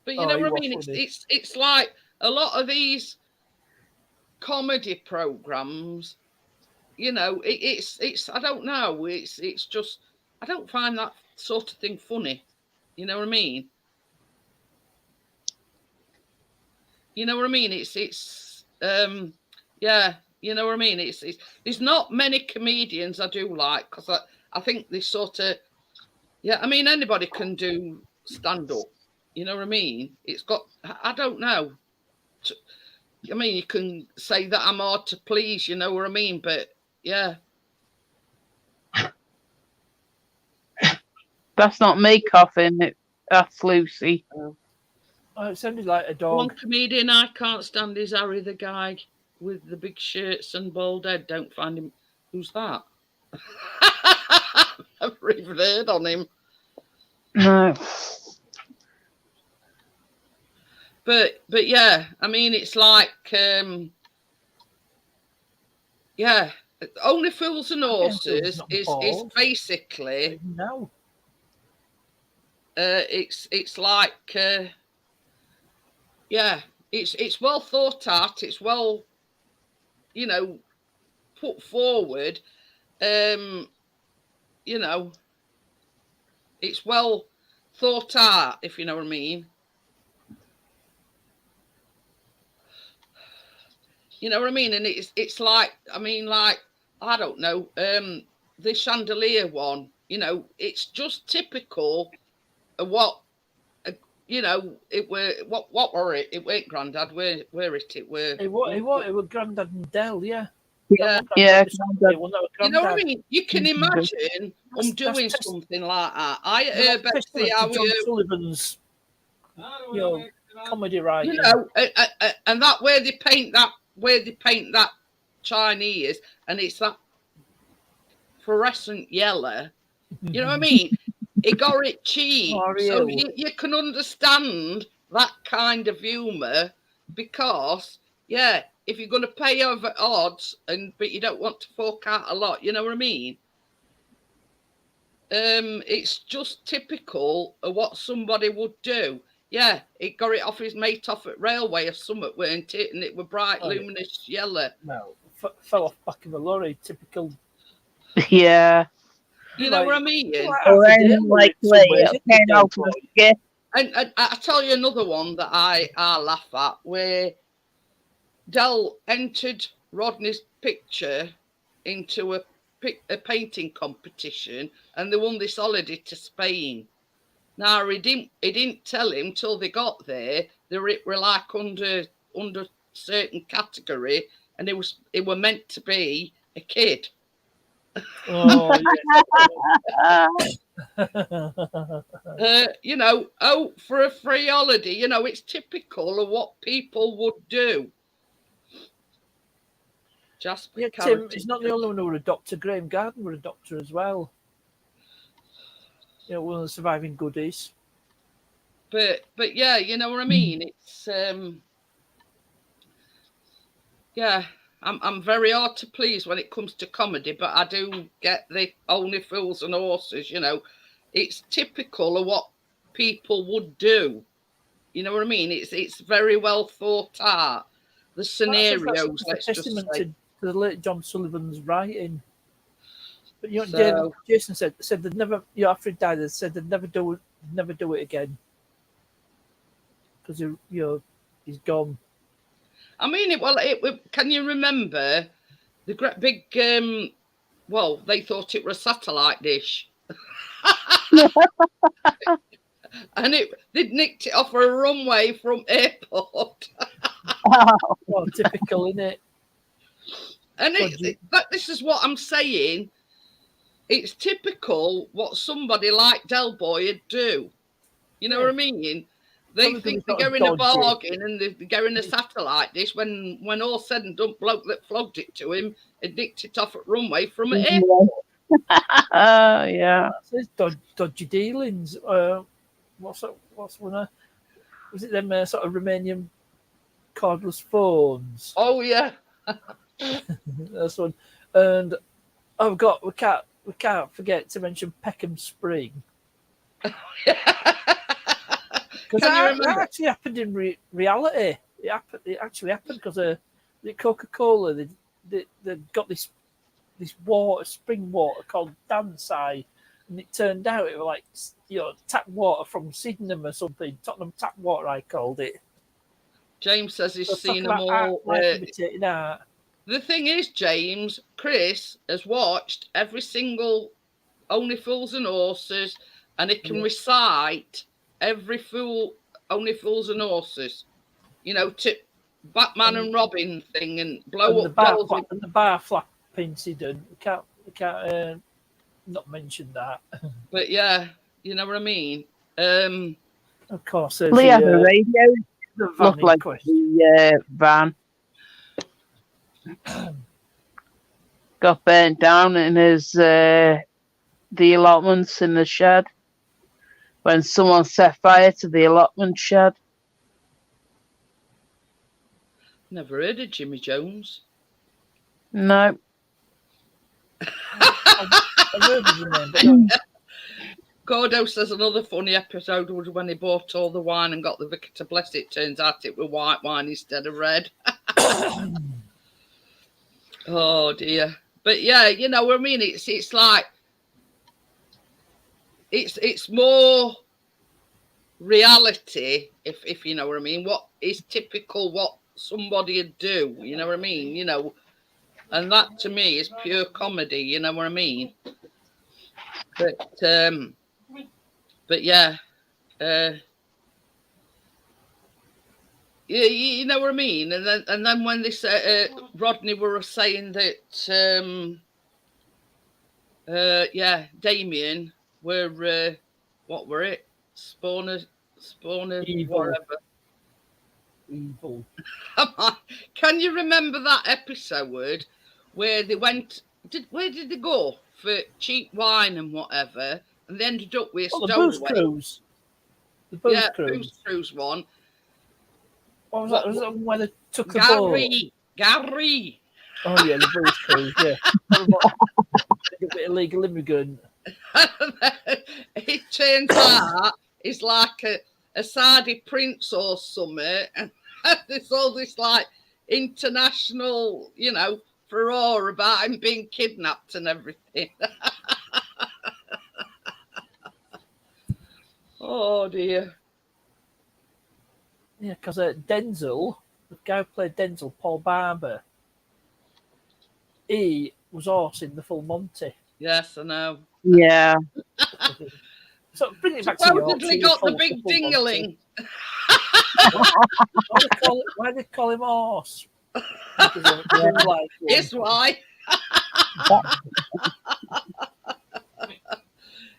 but you know he what I was mean. funny. It's like a lot of these comedy programs. You know, it's I don't know. It's just I don't find that sort of thing funny. You know what I mean? You know what I mean? Yeah. You know what I mean? It's there's not many comedians I do like because I think they sort of yeah. I mean, anybody can do stand up. You know what I mean? It's got I don't know. I mean, you can say that I'm hard to please. You know what I mean? But yeah. That's not me coughing. That's Lucy. Oh, it sounded like a dog. One comedian I can't stand is Harry the guy with the big shirts and bald head. Don't find him. Who's that? I've never even heard on him. No. But yeah, I mean, it's like yeah, Only Fools and Horses is basically No. it's like yeah, it's well thought out. It's well, you know, put forward. You know, it's well thought out, if you know what I mean. You know what I mean? And it's like, I mean, like, I don't know, the chandelier one, you know, it's just typical of what, you know, it were, what were it? It weren't Grandad, where it were. It was Grandad and Dell, yeah. Yeah. You know what I mean? You can imagine I'm doing something like that. I heard Betsy how John Sullivan's comedy writing. You know, and that where they paint that Chinese, and it's that fluorescent yellow. You know what I mean? It got it cheap, so you can understand that kind of humour because, yeah, if you're going to pay over odds but you don't want to fork out a lot, you know what I mean? It's just typical of what somebody would do. Yeah, it got it off his mate off at railway or something, weren't it? And it were bright, luminous yellow. No, fell off back of a lorry. Typical. Yeah. You know what I mean? Or likely it came out of a skip. And I tell you another one that I laugh at, where Del entered Rodney's picture into a painting competition, and they won this holiday to Spain. Now he didn't tell him till they got there. They were like under certain category, and it were meant to be a kid. Oh, You know, for a free holiday, you know, it's typical of what people would do. Jasper yeah. Tim is not the only one who were a doctor. Graham Garden were a doctor as well. You know, one of the surviving goodies. But yeah, you know what I mean. It's yeah. I'm very hard to please when it comes to comedy, but I do get the Only Fools and Horses. You know, it's typical of what people would do. You know what I mean? It's very well thought out. The scenarios. That's a testament to the late John Sullivan's writing. But you know, So- Jason said they'd never. You know, after he died, they said they'd never do it again because he's gone. I mean, can you remember the great big? Well, they thought it was a satellite dish, and they'd nicked it off a runway from airport. Well, typical, isn't it? And this is what I'm saying. It's typical what somebody like Del Boy would do. You know what I mean? They think they're going a bargain and they're going a satellite dish when all said and done, bloke that flogged it to him had nicked it off at runway from an airport. Yeah. That's dodgy dealings. What's one of? Was it them sort of Romanian cordless phones? Oh yeah. That's one. And we can't forget to mention Peckham Spring. Because that actually happened in reality. It actually happened because Coca-Cola they got this spring water called Dansai, and it turned out it was like tap water from Sydenham or something. Tottenham tap water, I called it. James says he's seen them all. The thing is, James, Chris has watched every single Only Fools and Horses, and he can recite every Only Fools and Horses. You know, to Batman and Robin thing and blow up dolls. And the bar flap incident. We can't not mention that. But yeah, you know what I mean. Of course, The radio looked like the van got burnt down in his the allotments in the shed when someone set fire to the allotment shed. Never heard of Jimmy Jones. No. I've heard of the name, but no. Gordo says another funny episode was when he bought all the wine and got the vicar to bless it. Turns out it was white wine instead of red. Oh dear. But yeah, you know what I mean? It's like it's more reality, if you know what I mean. What is typical what somebody would do, you know what I mean? You know, and that to me is pure comedy, you know what I mean? But yeah, you know what I mean. And then when they said Rodney were saying that, Damien were what were it? Spawner, Evil. whatever. Evil. Can you remember that episode where they went? Where did they go for cheap wine and whatever? And they ended up with a the booze cruise. The booze cruise one. What was that? Was that where they took a Gary. Oh yeah, the booze cruise. Yeah. A bit illegal immigrant. It turns out it's like a Saudi prince or something, and there's all this like international, you know, furore about him being kidnapped and everything. Oh dear. Yeah, because Denzel, the guy who played Denzel, Paul Barber, he was horse in the Full Monty. Yes, I know. Yeah. So bring it back to Supposedly Yorkshire. got the big dingaling. Why they call him horse? Because he didn't like one. Is why.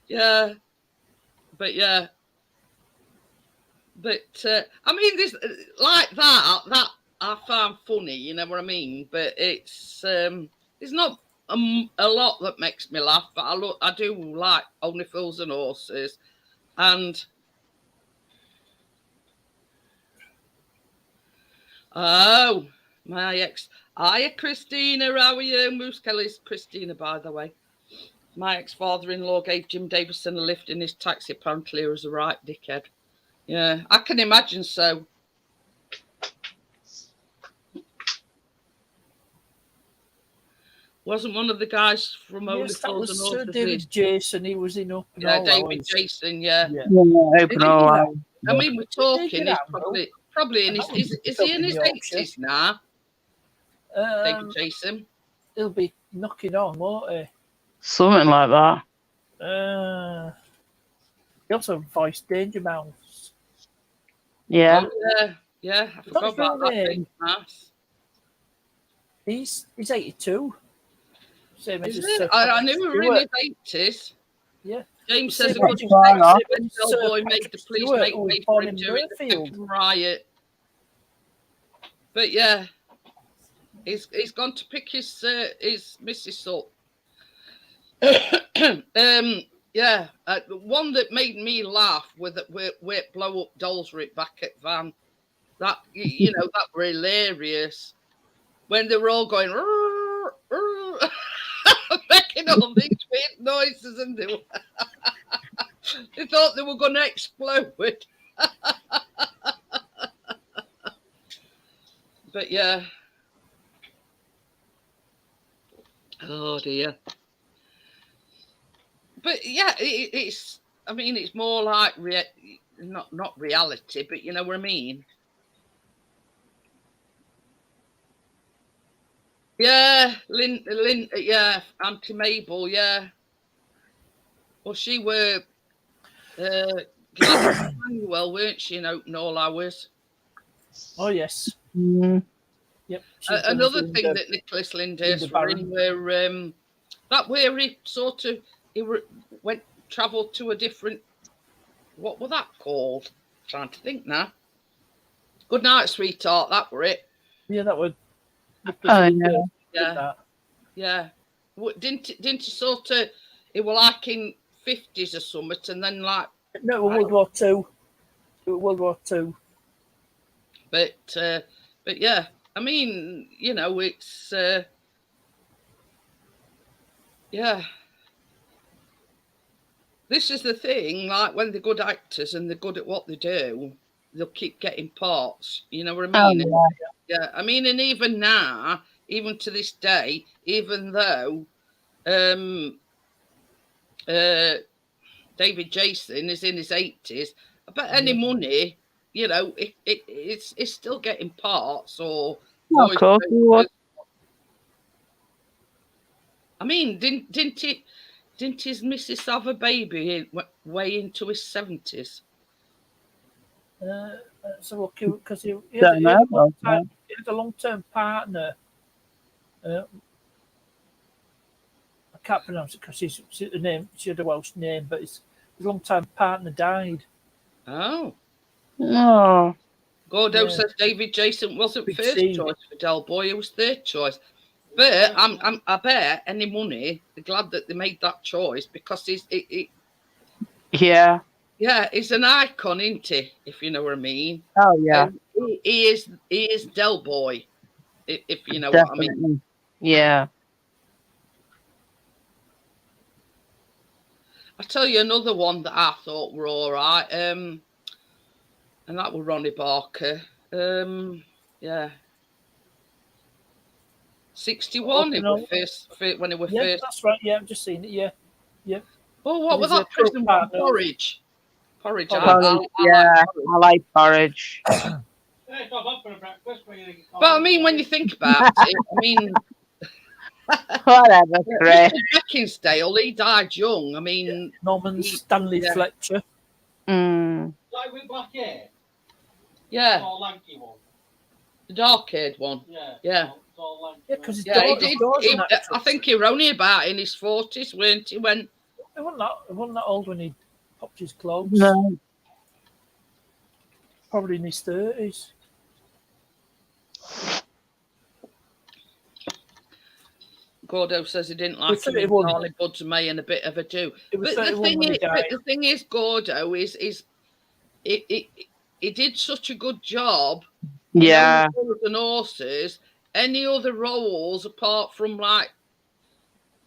Yeah. But yeah. But I mean, this like that I found funny. You know what I mean? But it's not a lot that makes me laugh. But I do like Only Fools and Horses, and oh my ex. Hiya, Christina. How are you? Moose Kelly's Christina, by the way. My ex-father-in-law gave Jim Davison a lift in his taxi. Apparently, he was a right dickhead. Yeah, I can imagine so. Wasn't one of the guys from Only Yes, that Fools and was Sir Horses? David Jason. He was in Up and Yeah, All David Hours. Jason. Yeah. Yeah. Open all out. I mean, we're talking. Take it He's out, probably in his. That was Is he in his Yorkshire. 80s now? David Jason. He'll be knocking on, won't he? Something like that. He also voiced Danger Mouse. Yeah. Oh, yeah. I forgot about that. David Mouse. He's 82. Same as Is his it? I knew we were in his 80s. Yeah. James says a Same good as when Sir Del Boy made Patrick the police Stewart, make who was way for born him in during the Murfield. second riot. But yeah, he's gone to pick his missus up. Yeah, one that made me laugh with where blow up dolls were it back at Van. That that were hilarious when they were all going making all these weird noises, and they thought they were going to explode. But yeah, oh dear. But yeah, it's. I mean, it's more like not reality, but you know what I mean. Yeah, Lynn, yeah, Auntie Mabel, yeah. Well, she were Manuel, weren't she, in Open All Hours? Oh, yes. Mm. Yep. Another thing that Nicholas Lyndhurst were in were that where he sort of went travelled to a different. What were that called? I'm trying to think now. Good Night, Sweetheart. That were it. Yeah, that would. Oh, no. Yeah. Yeah. Didn't he sort of? It was like in 50s or something, and then like. No, World War II. World War II. But yeah, I mean, it's yeah. This is the thing, like when they're good actors and they're good at what they do, they'll keep getting parts. You know what I mean? Oh, Yeah. I mean, and even now, even to this day, even though David Jason is in his 80s, I bet any money, it's still getting parts or. Of course he would. I mean, didn't his missus have a baby way into his 70s? So because he had a long-term partner. I can't pronounce it because she had a Welsh name, but his long-time partner died. Oh. Oh. Gordo says David Jason wasn't first choice for Del Boy, it was third choice. But I bet any money, they're glad that they made that choice because Yeah. Yeah, he's an icon, isn't he? If you know what I mean. Oh yeah. He is Del Boy, if you know Definitely. what I mean. Yeah. I'll tell you another one that I thought were all right. And that was Ronnie Barker. Yeah. 61 you it know. was first, when it was Yeah, first. that's right. Yeah, I've just seen it. Yeah. Oh, what It was was a that prison one? partner. Porridge. Porridge. Porridge. I Porridge, like yeah, porridge. I like porridge. Yeah, it's not bad for a breakfast. But I mean, when you think about it, I mean, Whatever, Chris. Richard Beckinsdale, he died young. I mean, Norman he- Stanley yeah. Fletcher. Mm. Like with black hair. yeah, Or lanky one. the dark-haired one. Yeah. Yeah. It's all lanky. Yeah, because his Yeah, he daughter, did. daughter's an I actress. think he were only about in his 40s, weren't he? When He wasn't that old when he popped his clothes. No. Probably in his 30s. Gordo says he didn't like him in 31. Darling Buds May and a bit of a do. It was But 31 when he died. the thing is, Gordo is he did such a good job. Yeah. Birds and Horses. Any other roles apart from like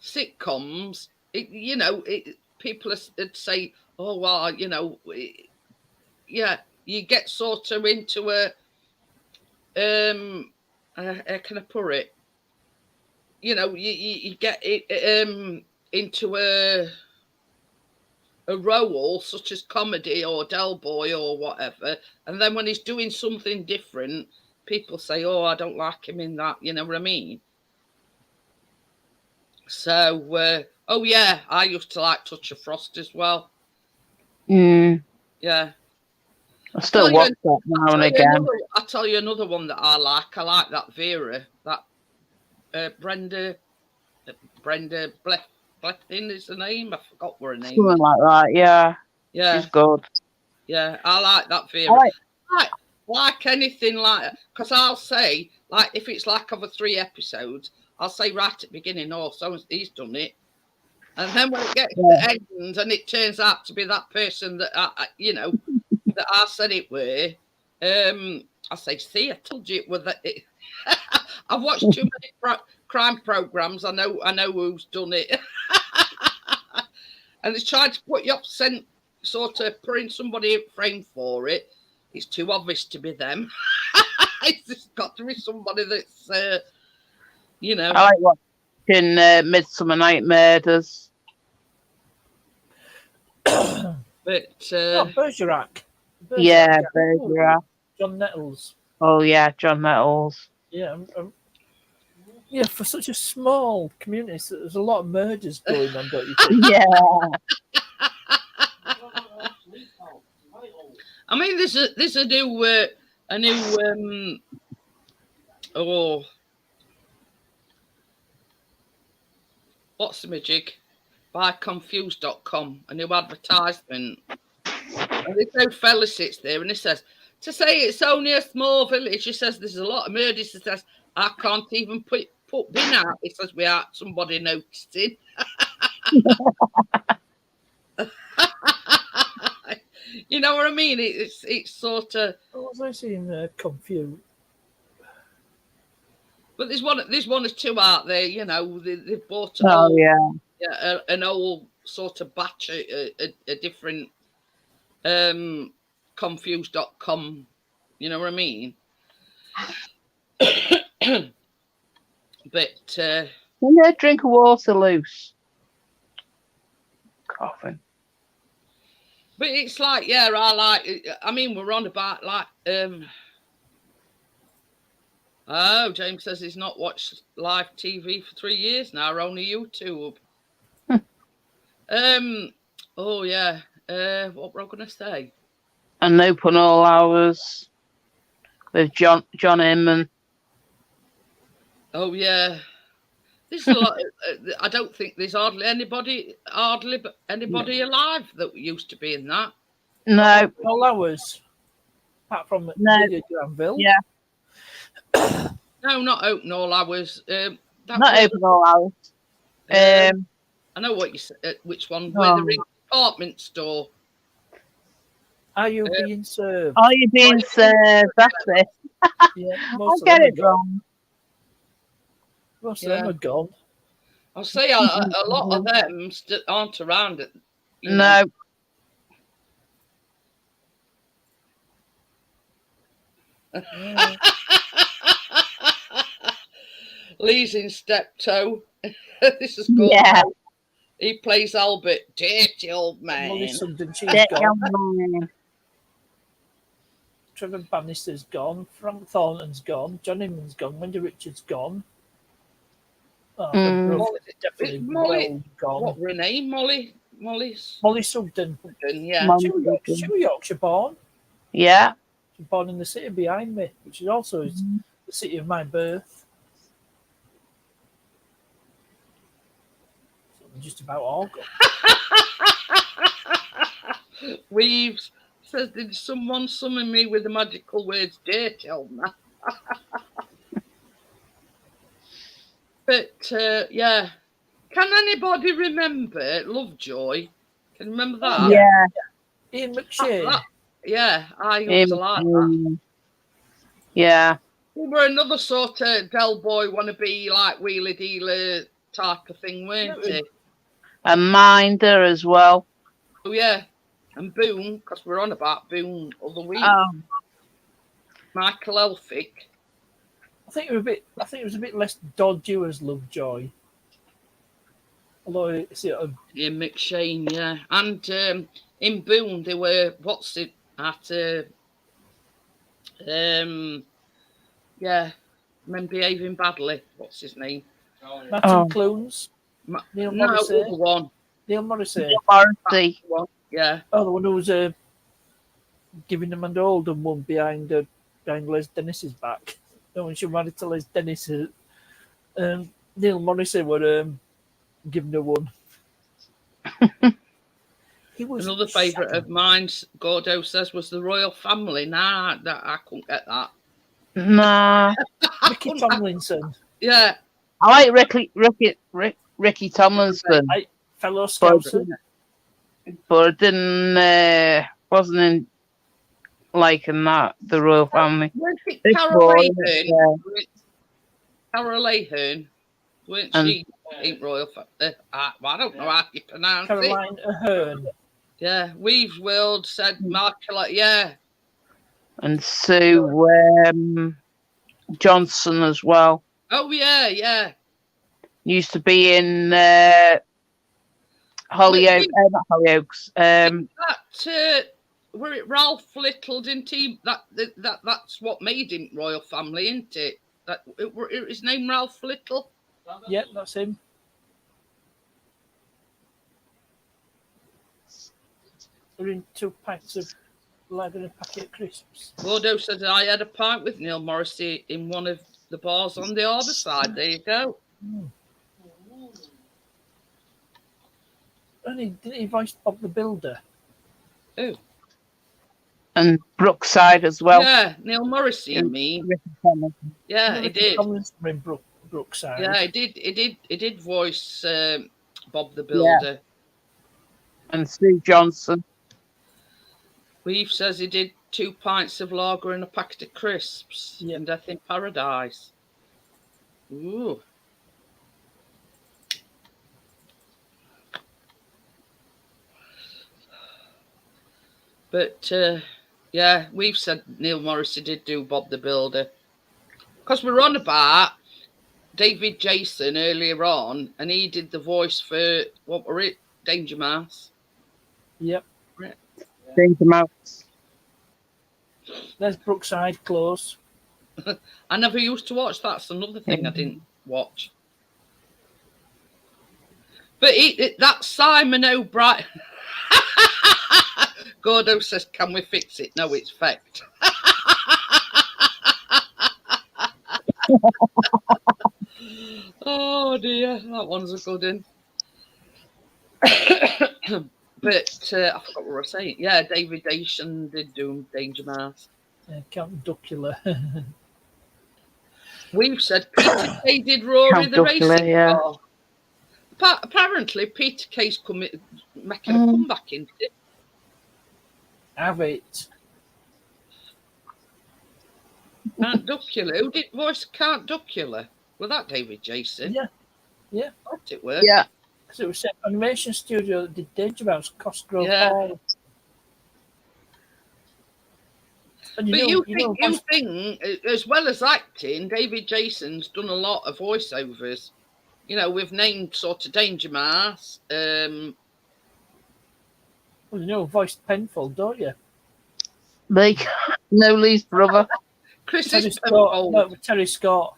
sitcoms, people would say, "Oh, well, yeah." You get sort of into a how can I put it? You get it into a role such as comedy or Del Boy or whatever, and then when he's doing something different, people say, "Oh, I don't like him in that." You know what I mean? So, oh yeah, I used to like Touch of Frost as well. Mm. Yeah. I still watch that now and again. I'll tell you another one that I like. I like that Vera, that Brenda Blethyn is the name. I forgot what her name Something is. like that, yeah. Yeah, She's good. yeah, I like that Vera. Like anything like that. Because I'll say, like, if it's like over 3 episodes, I'll say right at the beginning, "Oh, so he's done it." And then when it gets to the end and it turns out to be that person that that I said it were, I say, "See, I told you it was that." I've watched too many crime programs. I know who's done it. And it's trying to put you up, sort of putting somebody in frame for it. It's too obvious to be them. It's just got to be somebody that's, I like watching Midsummer Night Murders. but Bergerac. Yeah, Ooh, Bergerac. John Nettles. Oh, yeah, John Nettles. Yeah, yeah. For such a small community, so there's a lot of murders going on, don't you think? Yeah. I mean, there's a new what's the magic? By confused.com, a new advertisement. And this old fella sits there and he says, "To say it's only a small village," he says, "there's a lot of murders." He says, "I can't even put bin out." He says, "Without somebody noticing." You know what I mean? It's sort of. What was I seeing? Confused. But there's one or two out there. They've bought an old sort of batch, a different confused.com. You know what I mean? But Can you drink of water loose? Coughing. But it's like, yeah, I like it. I mean, we're on about like oh, James says he's not watched live TV for 3 years now, only YouTube. Oh yeah. What were I gonna say? And Open All Hours with John Inman. Oh yeah. There's a lot. I don't think there's hardly anybody alive that used to be in that. No. All hours. Apart from No. Granville. Yeah. No, not Open All Hours. Not Open All Hours. I know what you said. Which one? Where the department store. Are you being served? Are you being served? That's it. Yeah, I get it wrong. Most of them are gone. I'll say a lot of them aren't around it. No. Lee's in Steptoe. This is called. Yeah. He plays Albert. Dirty old man. Molly Sugden, she's That gone. young man. Trevor Bannister's gone. Frank Thornton's gone. John Inman's gone. Wendy Richards gone. Oh, Mm. definitely Molly- well gone. What were her name? Molly Sugden. Yeah. Molly She was Yorkshire born. Yeah. She was born in the city behind me, which is also the city of my birth. So I'm just about all gone. Weaves says, did someone summon me with the magical words dirty old man? But yeah, can anybody remember Lovejoy? Can you remember that? Yeah. Ian McShane. Yeah, I used to like that. Yeah. We were another sort of Del Boy wannabe, like wheeler dealer type of thing, weren't it? And Minder as well. Oh yeah, and Boone, because we're on about Boone other week. Michael Elphick. I think it was a bit less dodgy as Lovejoy. Although it's Ian McShane, yeah, and in Boone they were men behaving badly. What's his name? Martin Clunes. Neil Morrissey. Other one. Neil Morrissey. Morrissey. Yeah. Oh, the one who was giving them an older one behind Les Dennis's back. No, when she married to Les Dennis, Neil Morrissey were giving her one. He was another favourite of mine. Gordo says was the royal family. Nah, I couldn't get that. Nah. Ricky Tomlinson. Yeah. I like Ricky Tomlinson. Fellow Scouser. But I didn't wasn't in liking that, the royal family. Carol Ahern, weren't she in royal family? I don't know how you pronounce Caroline Ahern. Yeah, Weave's World said Michael, yeah. And Sue Johnson as well. Oh, yeah. Used to be in Hollyoaks, not Hollyoaks. Were it Ralph Little, didn't he? That's what made him royal family, isn't it? His name Ralph Little? Yeah, that's him. We're in 2 pints of lager and a packet of crisps. Gordo said I had a pint with Neil Morrissey in one of the bars on the harbour side. There you go. And didn't he voice Bob the Builder? Oh. And Brookside as well. Yeah, Neil Morrissey and me. Yeah, he did. In Brookside. Yeah, he did voice Bob the Builder. Yeah. And Sue Johnson. Weave says he did 2 pints of lager and a packet of crisps in Death in Paradise. Ooh. But yeah, we've said Neil Morrissey did do Bob the Builder. Because we're on about David Jason earlier on, and he did the voice for, what were it? Danger Mouse. Yep. Right. Danger Mouse. There's Brookside close. I never used to watch. That's another thing I didn't watch. But that's Simon O'Brien. Gordo says, can we fix it? No, it's fecked. Oh dear, that one's a good one. But I forgot what I was saying. Yeah, David Dation did do Danger Mouse. Count Duckula. We've said Peter Kay did Rory the racing car. Apparently, Peter Kay's making a comeback into it. Have it. Count Duckula. Who did voice Count Duckula? Was that David Jason? Yeah. I thought it was. Yeah. Because it was an animation studio that did Danger Mouse, Cosgrove Hall. And But you think, voice- as well as acting, David Jason's done a lot of voiceovers. You know, we've named sort of Danger Mouse. voiced Penfold, don't you? Like Nolly's brother. Chris Terry is Scott. Penfold. No, Terry Scott.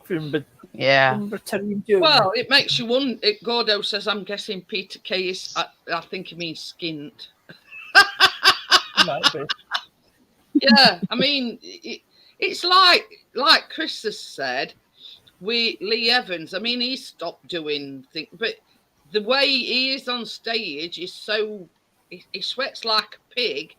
If you remember, Yeah. remember Terry and June? Well, it makes you wonder. Gordo says, I'm guessing Peter Kay is, I think he means skint. Might be. Yeah, I mean, it's like Chris has said, Lee Evans, I mean, he stopped doing things, but the way he is on stage is so, he sweats like a pig.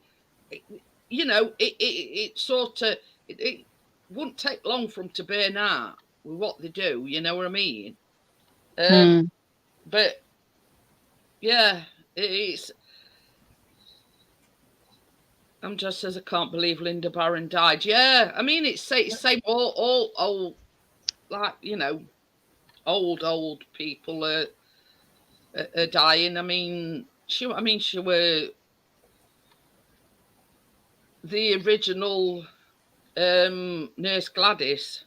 It sort of, it wouldn't take long for him to burn out with what they do, you know what I mean? But, yeah, it's, I'm just says I can't believe Linda Barron died. Yeah, I mean it's same all old, like old people are dying. I mean she were the original Nurse Gladys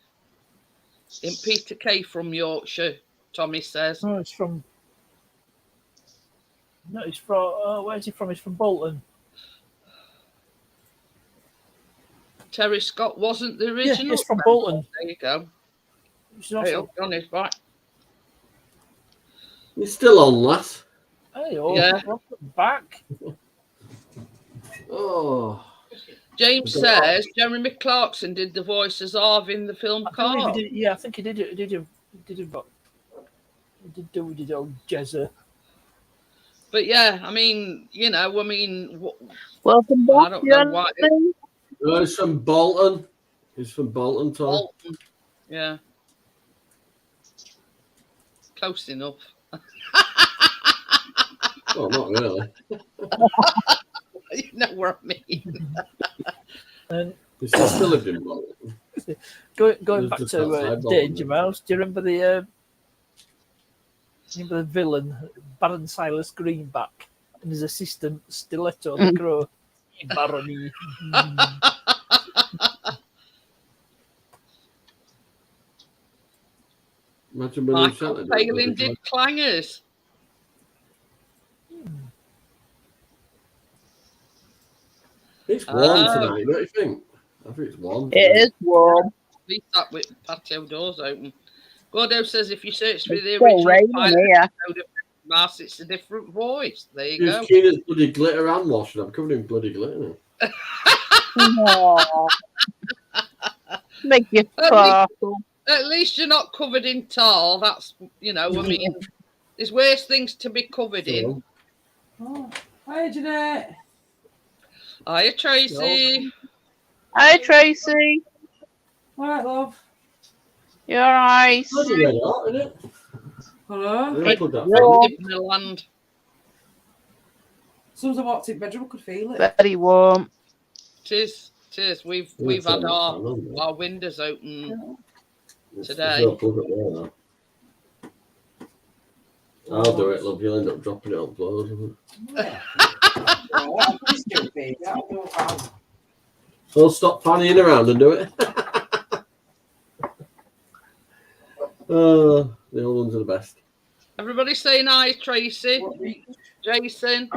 in Peter Kay from Yorkshire. Tommy says. No, it's from. Where's he from? He's from Bolton. Terry Scott wasn't the original. Yeah, he's from Bolton. There you go. He's also. On his right. You're still on, lass. Hey, Yeah. welcome back. Oh. James says Jeremy Clarkson did the voice as Arv in the film Car. I think he did it. He did old Jezza. But yeah, I mean, Welcome back. I don't know why. No, he's from Bolton. He's from Bolton, Tom. Bolton. Yeah. Close enough. Well, not really. You know what I mean. And He still lived in Bolton. going back just to outside Danger Bolton. Mouse, do you remember the villain, Baron Silas Greenback, and his assistant Stiletto the Crow? Barony. Imagine when Michael Palin did clangers. It's warm tonight, don't you think? I think it's warm. It is warm. We sat with patio doors open. Gordo says if you search for the It's so original raining pilot here. episode of Mars, it's a different voice. There you go. As keen as bloody glitter and washing. I'm covered in bloody glitter now. Aww. Make you sparkle. At least you're not covered in tar. That's, I mean, there's worse things to be covered in. Oh, hi, Jeanette. Hiya, Tracy. Hi, Tracy. All right, love. You alright? Bloody red hot, isn't it? Hello. Yeah, put that Warm. on. In the land. As soon as I walked in the bedroom, I could feel it. Very warm. Tis. We've Yeah, had our on, windows open It's today. no plug up there, though. I'll do it, love. You'll end up dropping it on upload. So stop fannying around and do it. The old ones are the best. Everybody saying hi, Tracy. Jason.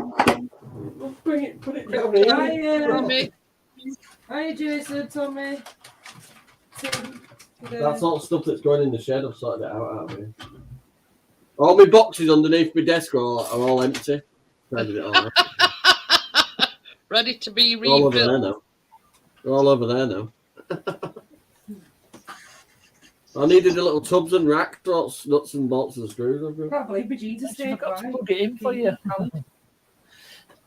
Bring it, put it down here. Hi, Tommy. hi, Jason, Tommy. Tim. That's all stuff that's going in the shed. I've sorted it out of here. All my boxes underneath my desk are all empty. Tidied it all out. Ready to be They're all over there refilled. now. They're all over there now. I needed the little tubs and racks, nuts and bolts and screws. I've got. Can't believe Vegeta I stayed forgot to quiet. plug it in for you.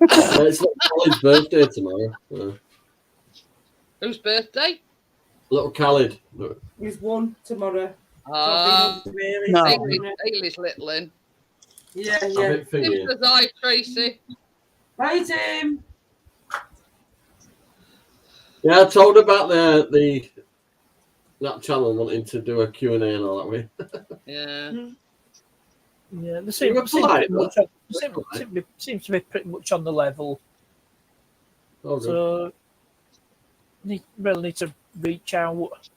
It's little Khalid's birthday tomorrow. Whose birthday? Little Khalid. He's one tomorrow. Really No. Haley's little in. Yeah, A yeah. bit thingy. Tim says hi, Tracy. Bye, Tim. Yeah, I told her about that channel wanting to do a Q&A and all that way. Yeah. Yeah, they You seem, were seem, polite, pretty much though. on, seems to be pretty much on the level. Oh, good. So, really need to reach out.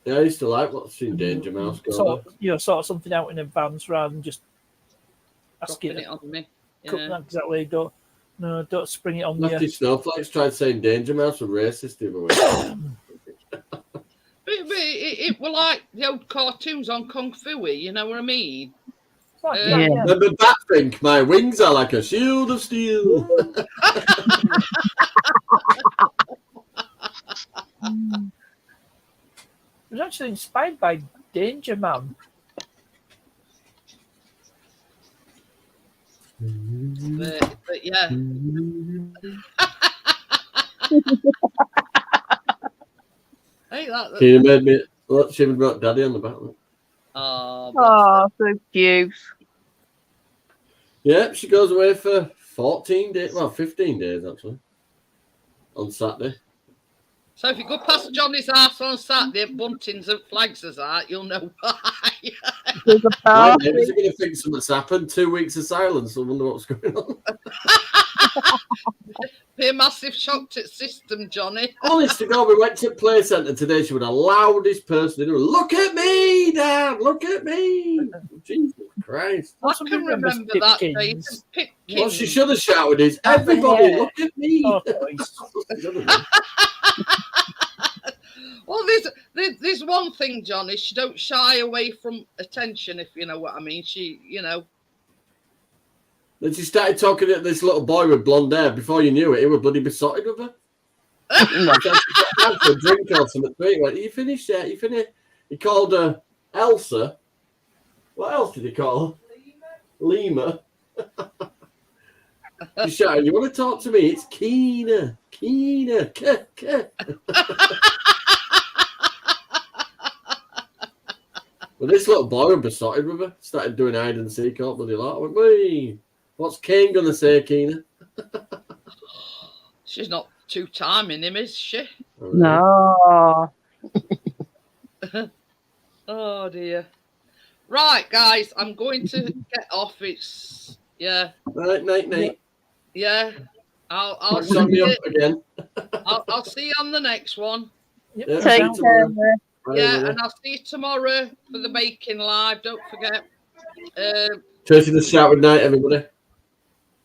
Yeah, I used to like watching Danger Mouse go. Sort something out in advance rather than just asking Dropping it on me. Cut Yeah. that exactly. Don't spring it on Lefty you. Snowflakes tried saying Danger Mouse was racist the other week. But it were like the old cartoons on Kung Fu, you know what I mean? Yeah. Remember Batfink? My wings are like a shield of steel. It was actually inspired by Danger Man. But yeah. Hey, She made me. Look, she even wrote Daddy on the back. Look. Oh, so cute. Yeah, she goes away for 14 days. Well, 15 days actually. On Saturday. So if you go past Johnny's house on Saturday at Buntings and flags us out, you'll know why. There's a My party. neighbours are going to think something's happened. 2 weeks of silence. I wonder what's going on. Be a massive shock to the system, Johnny. Honest to God, we went to play centre today. She was the loudest person in the room. Look at me, Dad. Look at me. Jesus Christ. I can remember that day. What she should have shouted is, everybody, look at me. Oh, well, there's one thing, Johnny. She don't shy away from attention, if you know what I mean. She, you know. Then she started talking to this little boy with blonde hair. Before you knew it, he was bloody besotted with her. A drink or something. He went, you finished yet? You finished? He called her Elsa. What else did he call her? Lima. She shouted, you want to talk to me? It's Keena. Keena. But this little boy was besotted with her. Started doing hide and seek all bloody lot. I went, wait. What's Kane going to say, Keena? She's not two-timing him, is she? No. Oh, dear. Right, guys, I'm going to get off. It's, yeah. Right, night. Yeah. I'll Sign me see up again. I'll see you on the next one. Yeah, Take care. Yeah, and I'll see you tomorrow for the baking live. Don't forget. Tracy, just shout good night, everybody.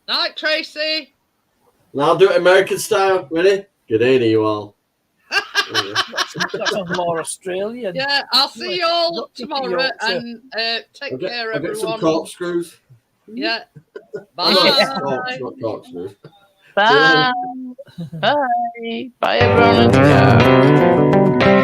Night, Tracy. And I'll do it American style. Ready? Good day to you all. That sounds more Australian. Yeah, I'll see you all tomorrow and take care, I'll get some everyone. corkscrews. Yeah. Bye. Bye. Not corkscrews. Bye. Bye. Bye, everyone.